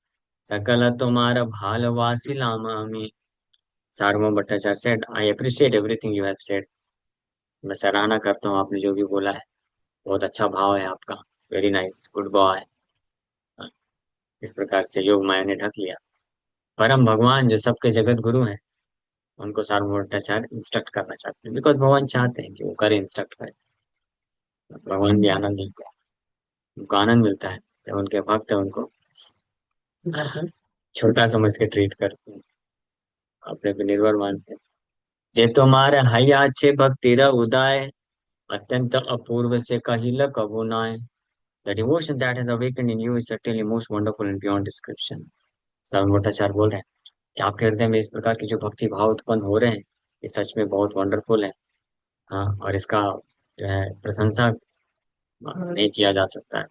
सकल तुम्हारा भालवासी लामा में। Sarvabhauma Bhattacharya said, I appreciate everything you have said. मैं सराहना करता हूँ आपने जो भी बोला है। बहुत अच्छा भाव है आपका। Very nice, good boy. इस प्रकार से योग माया ने ढक लिया। परम भगवान जो सबके जगत गुरु हैं, उनको सार्वभौम भट्टाचार्य इंस्ट्रक्ट करना चाहते हैं, बिकॉज भगवान चाहते हैं कि वो करे, इंस्ट्रक्ट करे। भगवान भी आनंद लेते हैं, उनको आनंद मिलता है जब उनके भक्त उनको छोटा समझ के ट्रीट करते हैं, अपने पे निर्भर मानते हैं। जे तुम्हारे हैया छे भक्ति र उदाय, अत्यंत अपूर्व से कहिल कबू नाय। The devotion that has awakened in you is certainly most wonderful and beyond description. श्रवण भट्टाचार्य बोल रहे हैं कि आपके हृदय में इस प्रकार के जो भक्ति भाव उत्पन्न हो रहे हैं, ये सच में बहुत वंडरफुल है। हाँ, और इसका जो है प्रशंसा नहीं किया जा सकता है,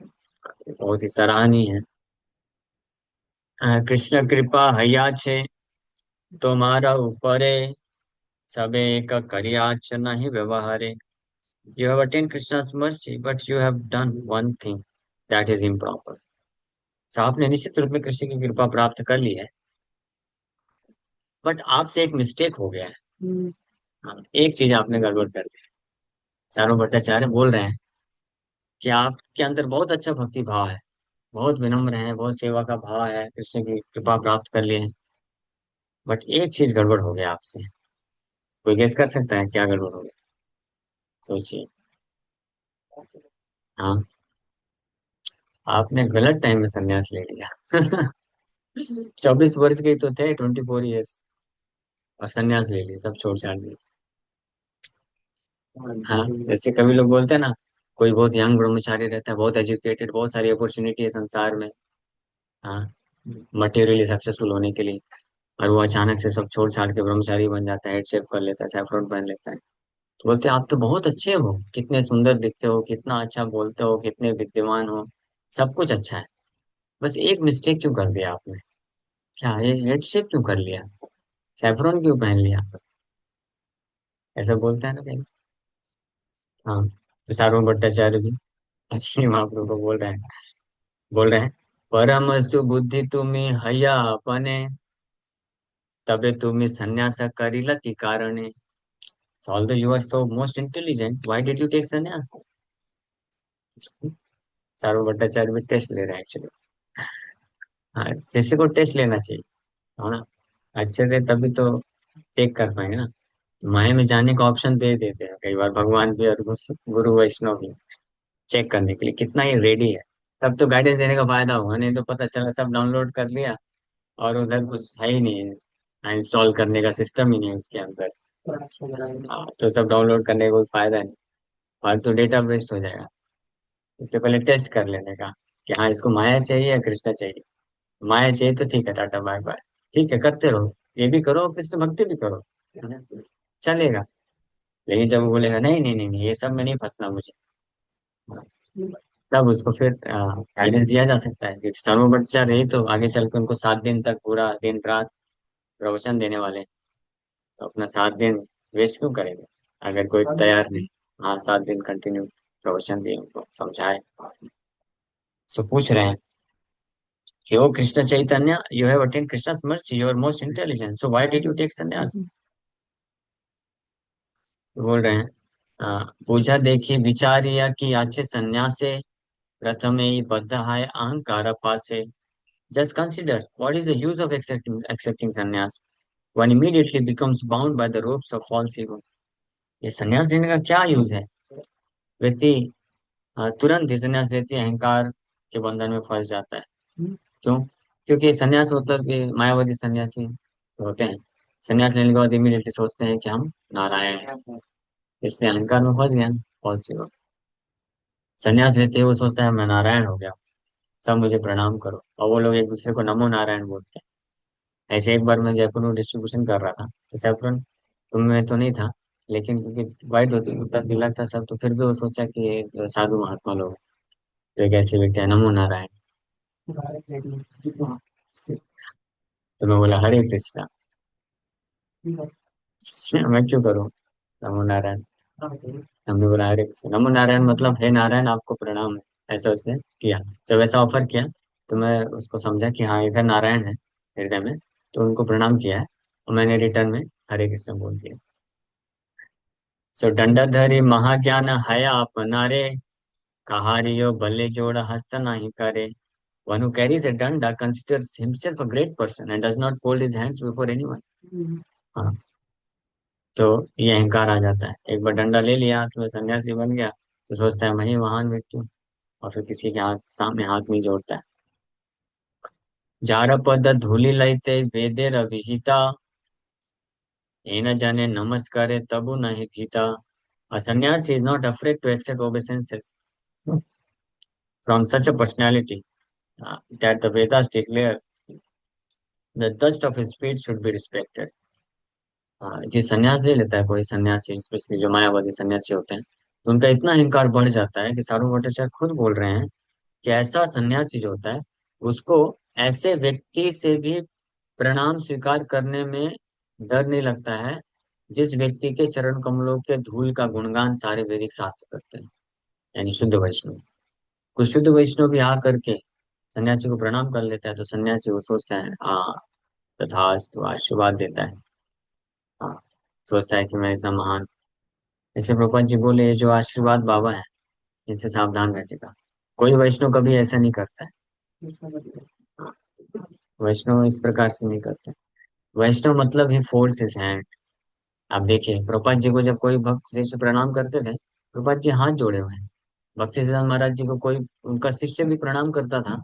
बहुत ही सराहनीय है। कृष्ण कृपा हैया छे तुम्हारा ऊपरे, सबे एक करियाच नहीं व्यवहारे। You have attained Krishna's mercy, but you have done one thing that is improper. So आपने निश्चित रूप में कृष्ण की कृपा प्राप्त कर ली है, बट आपसे एक मिस्टेक हो गया है। हाँ, एक चीज आपने गड़बड़ कर दी। सारो भट्टाचार्य बोल रहे हैं कि आपके अंदर बहुत अच्छा भक्ति भाव है, बहुत विनम्र है, बहुत सेवा का भाव है, कृष्ण की कृपा प्राप्त कर लिए हैं, बट एक चीज गड़बड़ हो गया आपसे। कोई गेस कर सकता है क्या गड़बड़ हो गया? सोचिए। हाँ, आपने गलत टाइम में संन्यास ले लिया। 24 वर्ष के ही तो थे, 24 ईयर्स, और संन्यास ले लिया, सब छोड़ छाड़ दिया। हाँ, जैसे कभी लोग बोलते हैं ना, कोई बहुत यंग ब्रह्मचारी रहता है, बहुत एजुकेटेड, बहुत सारी अपॉर्चुनिटी है संसार में, हाँ, मटेरियली सक्सेसफुल होने के लिए, और वो अचानक से सब छोड़ छाड़ के ब्रह्मचारी बन जाता है, हेड शेप कर लेता है, सैफरन पहन लेता है। तो बोलते हैं आप तो बहुत अच्छे हो, कितने सुंदर दिखते हो, कितना अच्छा बोलते हो, कितने विद्यमान हो, सब कुछ अच्छा है, बस एक मिस्टेक क्यों कर दिया आपने? क्या ये हेड शेप क्यों कर लिया, सैफरन क्यों पहन लिया? ऐसा बोलता है ना कहीं। हाँ, तो सार्वभौम भट्टाचार्य भी श्री महाप्रभु को बोल रहे हैं, परम सुबुद्धि तुम्हें हया अपने, तबे तुम्हें संन्यास करिला की कारणे। Although you are so most intelligent, why did you take sannyasa? Sarvabhauma Bhattacharya भी टेस्ट ले रहे हैं एक्चुअली। हाँ, शिष्य को टेस्ट लेना चाहिए, है ना, अच्छे से, तभी तो चेक कर पाएंगे ना। माया में जाने का ऑप्शन दे देते हैं कई बार भगवान भी और गुरु वैष्णव भी, चेक करने के लिए कितना ये रेडी है। तब तो गाइडेंस देने का फायदा होगा, नहीं तो पता चला सब डाउनलोड कर लिया और उधर कुछ है ही नहीं है, इंस्टॉल करने का सिस्टम ही नहीं है उसके अंदर। हाँ, तो सब डाउनलोड करने का कोई फायदा नहीं, और तो डेटा वेस्ट हो जाएगा। इसके पहले टेस्ट कर लेने का कि हाँ, इसको माया चाहिए या कृष्णा चाहिए। माया चाहिए तो ठीक है, टाटा बाय बाय, ठीक है, करते रहो, ये भी करो, कृष्ण भक्ति भी करो, चलेगा। लेकिन जब वो बोलेगा नहीं नहीं नहीं नहीं, ये सब में नहीं फंसना मुझे, तब उसको फिर गाइडेंस दिया जा सकता है, क्योंकि सर्वोपचार रही तो आगे चल के उनको 7 दिन तक पूरा दिन रात प्रवचन देने वाले हैं। तो अपना 7 दिन वेस्ट क्यों करेंगे अगर कोई तैयार नहीं। हाँ, 7 दिन कंटिन्यू प्रवचन दिए, उनको समझाए। सो पूछ रहे हैं, यो Krishna Chaitanya, you have attained Krishna's mercy, you are most intelligent, so why did you take sannyasa? बोल रहे हैं, पूजा देखी विचारिया कि आछे संन्यासे, प्रथमे ही बद्ध है अहंकार पासे। Just consider, what is the use of accepting sannyas? One immediately becomes bound by the ropes of false ego. ये संन्यास लेने का क्या यूज है? व्यक्ति तुरंत ही संन्यास लेते ही अहंकार के बंधन में फंस जाता है। क्यों? क्योंकि संन्यास मतलब कि मायावादी सन्यासी होते हैं, संन्यास लेने के बाद इमीडिएटली सोचते हैं कि हम नारायण हैं, इसलिए अहंकार में फंस गया, फॉल्स ईगो। संन्यास लेते ही वो सोचता है मैं नारायण हो गया, सब मुझे प्रणाम करो, और वो लोग एक दूसरे को नमो नारायण बोलते हैं। ऐसे एक बार मैं जयपुर में डिस्ट्रीब्यूशन कर रहा था, तो सैफरन तुम में तो नहीं था, लेकिन क्योंकि वाइट धोती कुर्ता तिलक था सब, तो फिर भी वो सोचा कि ये जो साधु महात्मा लोग हैं, तो एक ऐसे व्यक्ति है, नमो नारायण। तो मैं बोला हरे कृष्णा, मैं क्यों करूँ नमो नारायण? हमने बोला हरे कृष्णा, नमो नारायण मतलब हे नारायण आपको प्रणाम है, ऐसा उसने किया। जब ऐसा ऑफर किया तो मैं उसको समझा कि हाँ, इधर नारायण है हृदय में, तो उनको प्रणाम किया है, और मैंने रिटर्न में हरे कृष्ण बोल दिया। सो दंडधरी महाज्ञान हया अपनारे, कहारियो भले जोड़ हस्त नहीं करे। One who carries a danda considers himself a great person and does not fold his hands before anyone. हाँ, तो ये अहंकार आ जाता है। एक बार डंडा ले लिया तो वह सन्यासी बन गया, तो सोचता है मैं ही महान व्यक्ति हूँ, और फिर किसी के हाथ सामने हाथ नहीं जोड़ता है। जार पद धूलि लयते वेदे रविहिता, ये न जाने नमस्कारे तबु नहीं भीता। A sannyasi is not afraid to accept obeisances from such a personality that the Vedas declare the dust of his feet should be respected. हाँ, कि संन्यास ले लेता है कोई सन्यासी, स्पेशली जो मायावादी सन्यासी होते हैं, तो उनका इतना अहंकार बढ़ जाता है कि साधु भट्टाचार्य खुद बोल रहे हैं कि ऐसा सन्यासी जो होता है, उसको ऐसे व्यक्ति से भी प्रणाम स्वीकार करने में डर नहीं लगता है, जिस व्यक्ति के चरण कमलों के धूल का गुणगान सारे वैदिक शास्त्र करते हैं, यानी शुद्ध वैष्णव। कुछ शुद्ध वैष्णव भी आ करके सन्यासी को प्रणाम कर लेता है, तो सन्यासी वो सोचता है हाँ तथास्तु, आशीर्वाद देता है। हाँ, सोचता है कि मैं इतना महान। जैसे प्रभुपाद जी बोले, ये जो आशीर्वाद बाबा है, इनसे सावधान रहने का। कोई वैष्णव कभी ऐसा नहीं करता है। हाँ, वैष्णव इस प्रकार से नहीं करते। वैष्णव मतलब ही फोल्ड्स हिज हैंड। आप देखिए प्रभुपाद जी को जब कोई भक्त शिष्य प्रणाम करते थे, प्रभुपाद जी हाथ जोड़े हुए हैं। भक्ति सिद्धांत महाराज जी को कोई उनका शिष्य भी प्रणाम करता था,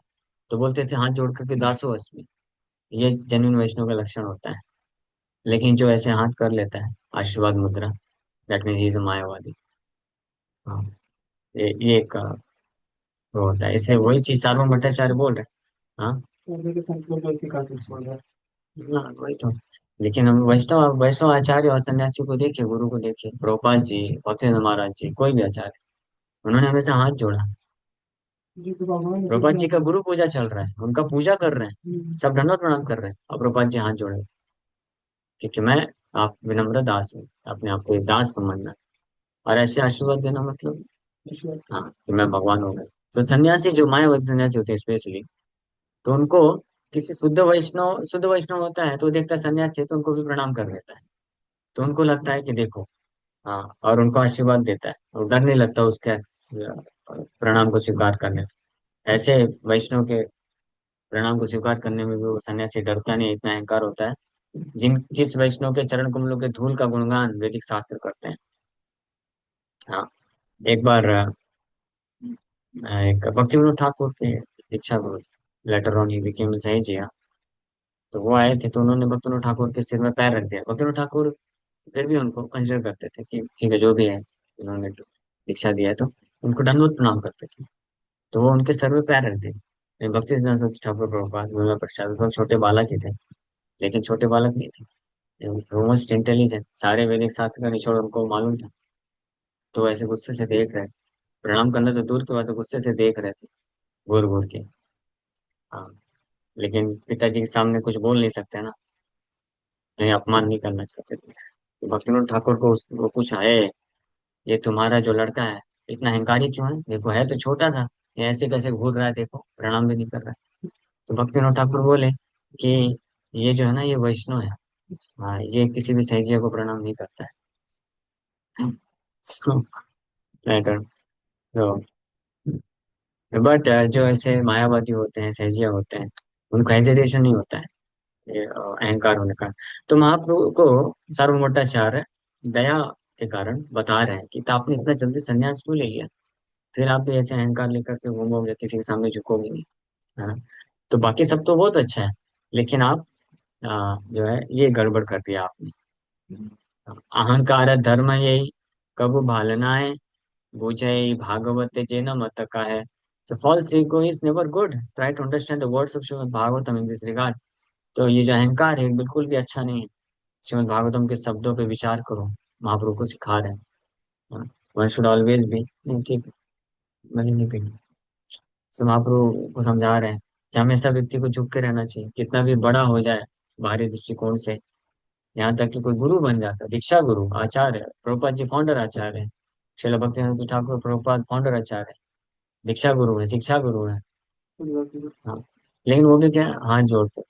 तो बोलते थे हाथ जोड़ करके दासो अस्मि। ये जेन्युइन वैष्णव का लक्षण होता है। लेकिन जो ऐसे हाथ कर लेता है आशीर्वाद मुद्रा, that means he is a Mayavadi. हाँ, ये एक वो होता है। इसलिए वही चीज सार्वभौम भट्टाचार्य बोल रहे हैं। हाँ, हाँ, वही तो। लेकिन हम वैष्णव वैष्णव आचार्य और सन्यासी को देखिए, गुरु को देखिए, प्रभुपाद जी, भक्तिवेदांत महाराज जी, कोई भी आचार्य, उन्होंने हमेशा हाथ जोड़ा। प्रभुपाद जी का गुरु पूजा चल रहा है, उनका पूजा कर रहे हैं, सब दंडवत प्रणाम कर रहे हैं, और प्रभुपाद जी हाथ जोड़े, क्योंकि मैं आप विनम्र दास हूँ, अपने आप को एक दास समझना, और ऐसे आशीर्वाद देना मतलब हाँ कि मैं भगवान हो गया। तो सन्यासी जो मायावादी सन्यासी होते हैं स्पेशली, तो उनको किसी शुद्ध वैष्णव होता है तो वो देखता है सन्यासी है, तो उनको भी प्रणाम कर लेता है। तो उनको लगता है कि देखो, हाँ, और उनको आशीर्वाद देता है, और डर नहीं लगता उसके प्रणाम को स्वीकार करने में। ऐसे वैष्णव के प्रणाम को स्वीकार करने में भी वो सन्यासी डरता नहीं, इतना अहंकार होता है। जिस वैष्णव के चरण कमलों के धूल का गुणगान वैदिक शास्त्र करते हैं। हाँ, एक बार एक भक्ति विनोद ठाकुर के दीक्षा गुरु, लेटर ऑन ही बिकेम सहीजिया, तो वो आए थे, तो उन्होंने भक्ति विनोद ठाकुर के सिर में पैर रख दिया। भक्ति विनोद ठाकुर फिर भी उनको कंसिडर करते थे कि ठीक है, जो भी है, इन्होंने दीक्षा दिया है, तो उनको दंडवत प्रणाम करते थे। तो वो उनके सर पे पैर रख दिए। लेकिन भक्ति सिद्धांत सरस्वती ठाकुर प्रभुपाद विमला प्रसाद उस वक्त छोटे बालक ही थे, लेकिन छोटे बालक नहीं थे, मोस्ट इंटेलिजेंट, सारे वैदिक शास्त्र का निचोड़ उनको मालूम था। तो ऐसे गुस्से से देख रहे, प्रणाम करना तो दूर की बात है, गुस्से से देख रहे थे, घूर घूर के। हाँ, लेकिन पिताजी के सामने कुछ बोल नहीं सकते ना, नहीं, अपमान नहीं करना चाहते थे। तो भक्तिनाथ ठाकुर को वो पूछा है, ये तुम्हारा जो लड़का है इतना अहंकारी क्यों है? देखो है तो छोटा सा, ये ऐसे कैसे घूर रहा है, देखो प्रणाम भी नहीं कर रहा है। तो भक्तिनाथ ठाकुर बोले कि ये जो है ना, ये वैष्णव है। हाँ, ये किसी भी सहजिया को प्रणाम नहीं करता है। So, later, तो बट जो ऐसे मायावादी होते हैं, सहजिया होते हैं, उनको हेजिटेशन नहीं होता है, ये अहंकार होने का। तो महाप्रभु को सार्वभौमाचार्य दया के कारण बता रहे हैं कि तो आपने इतना जल्दी संन्यास क्यों ले लिया? फिर आप भी ऐसे अहंकार लेकर के घूमोगे, किसी के सामने झुकोगे नहीं, है ना? तो बाकी सब तो बहुत अच्छा है, लेकिन आप जो है ये गड़बड़ कर दिया आपने। अहंकार धर्म यही कबु भालनाए, बुझे भागवत जेन मत का है। So false ego is never good. Try to understand the words of Srimad Bhagavatam in this regard. तो ये जो अहंकार है बिल्कुल भी अच्छा नहीं है। श्रीमद् भागवतम के शब्दों पे विचार करो, महाप्रभु को सिखा रहे हैं। वन शुड ऑलवेज बी, नहीं ठीक, मैंने नहीं पीना। सो महाप्रभु को समझा रहे हैं कि हमेशा व्यक्ति को झुक के रहना चाहिए, कितना भी बड़ा हो जाए बाहरी दृष्टिकोण से। यहाँ तक कि कोई गुरु बन जाता है, दीक्षा गुरु आचार्य, प्रभुपाद जी फाउंडर आचार्य है, श्रील भक्ति ठाकुर प्रभुपाद फाउंडर आचार्य है, दीक्षा गुरु है, शिक्षा गुरु है। हाँ, लेकिन वो भी क्या, हाथ जोड़ते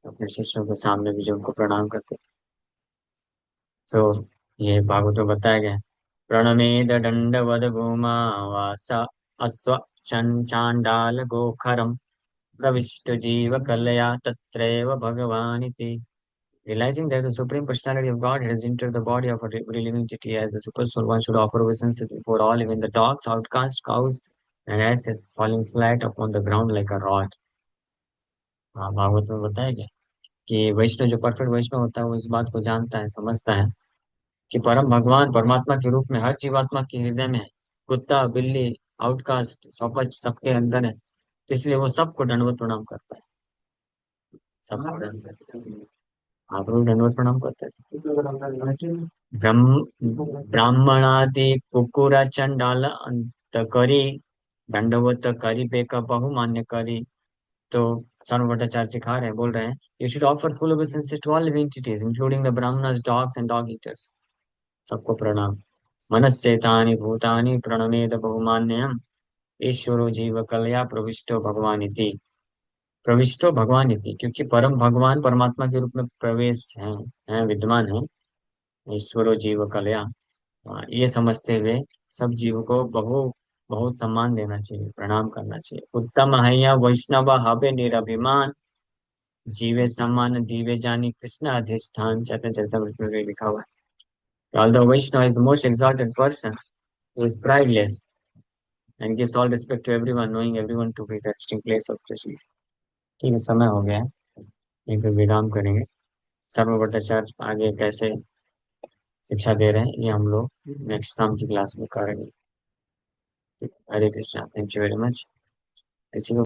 अपने शिष्यों के सामने भी जो उनको प्रणाम करते। तो ये भागवत में बताया गया है। प्रणमेद दंडवद भूमा वास अश्व चांडाल गोखरम प्रविष्ट जीव कलया तत्रैव भगवान् इति। Realizing that the Supreme Personality of God has entered the body of a living entity as the super soul, one should offer obeisances before all, even the dogs, outcasts, cows, and asses falling flat upon the ground like a rod. हाँ, भागवत में बताया गया कि वैष्णव जो perfect वैष्णव होता है वो इस बात को जानता है, समझता है कि परम भगवान परमात्मा के रूप में हर जीवात्मा के हृदय में है। कुत्ता, बिल्ली, आउटकास्ट, शौपच सबके अंदर है, तो इसलिए वो सबको दंडवत प्रणाम करता है। सबको आप लोग दंडवत प्रणाम करते हैं। ब्राह्मणादि कुकुर चंडाल अंत करी दंडवत करी बेक बहुमान्य करी। तो सानु भट्टाचार्य सिखा रहे हैं, बोल रहे हैं, you should offer full obeisance to all living entities including the brahmanas, dogs and dog eaters. सबको प्रणाम। मनश्चेतानि भूतानि प्रणमेद बहुमान्यम ईश्वरो जीव कलया प्रविष्टो भगवान इति। प्रविष्टो भगवान इति, क्योंकि परम भगवान परमात्मा के रूप में प्रवेश है विद्यमान है। ईश्वरो जीव कलया, ये समझते हुए सब जीव को बहुत सम्मान देना चाहिए, प्रणाम करना चाहिए। उत्तम हैया वैष्णव हवे निरभिमान जीवे सम्मान दीवे जानी कृष्ण अधिष्ठान। चैतन्य चरितमृत में लिखा हुआ है। Although Vaishnava is the most exalted person, he is prideless and gives all respect to everyone, knowing everyone to be the resting place of Krishna। ठीक है, समय हो गया है, यहीं पे विराम करेंगे। सर्व भट्टाचार्य आगे कैसे शिक्षा दे रहे हैं ये हम लोग नेक्स्ट शाम की क्लास में करेंगे। ठीक है, Hare Krishna, thank you very much. किसी को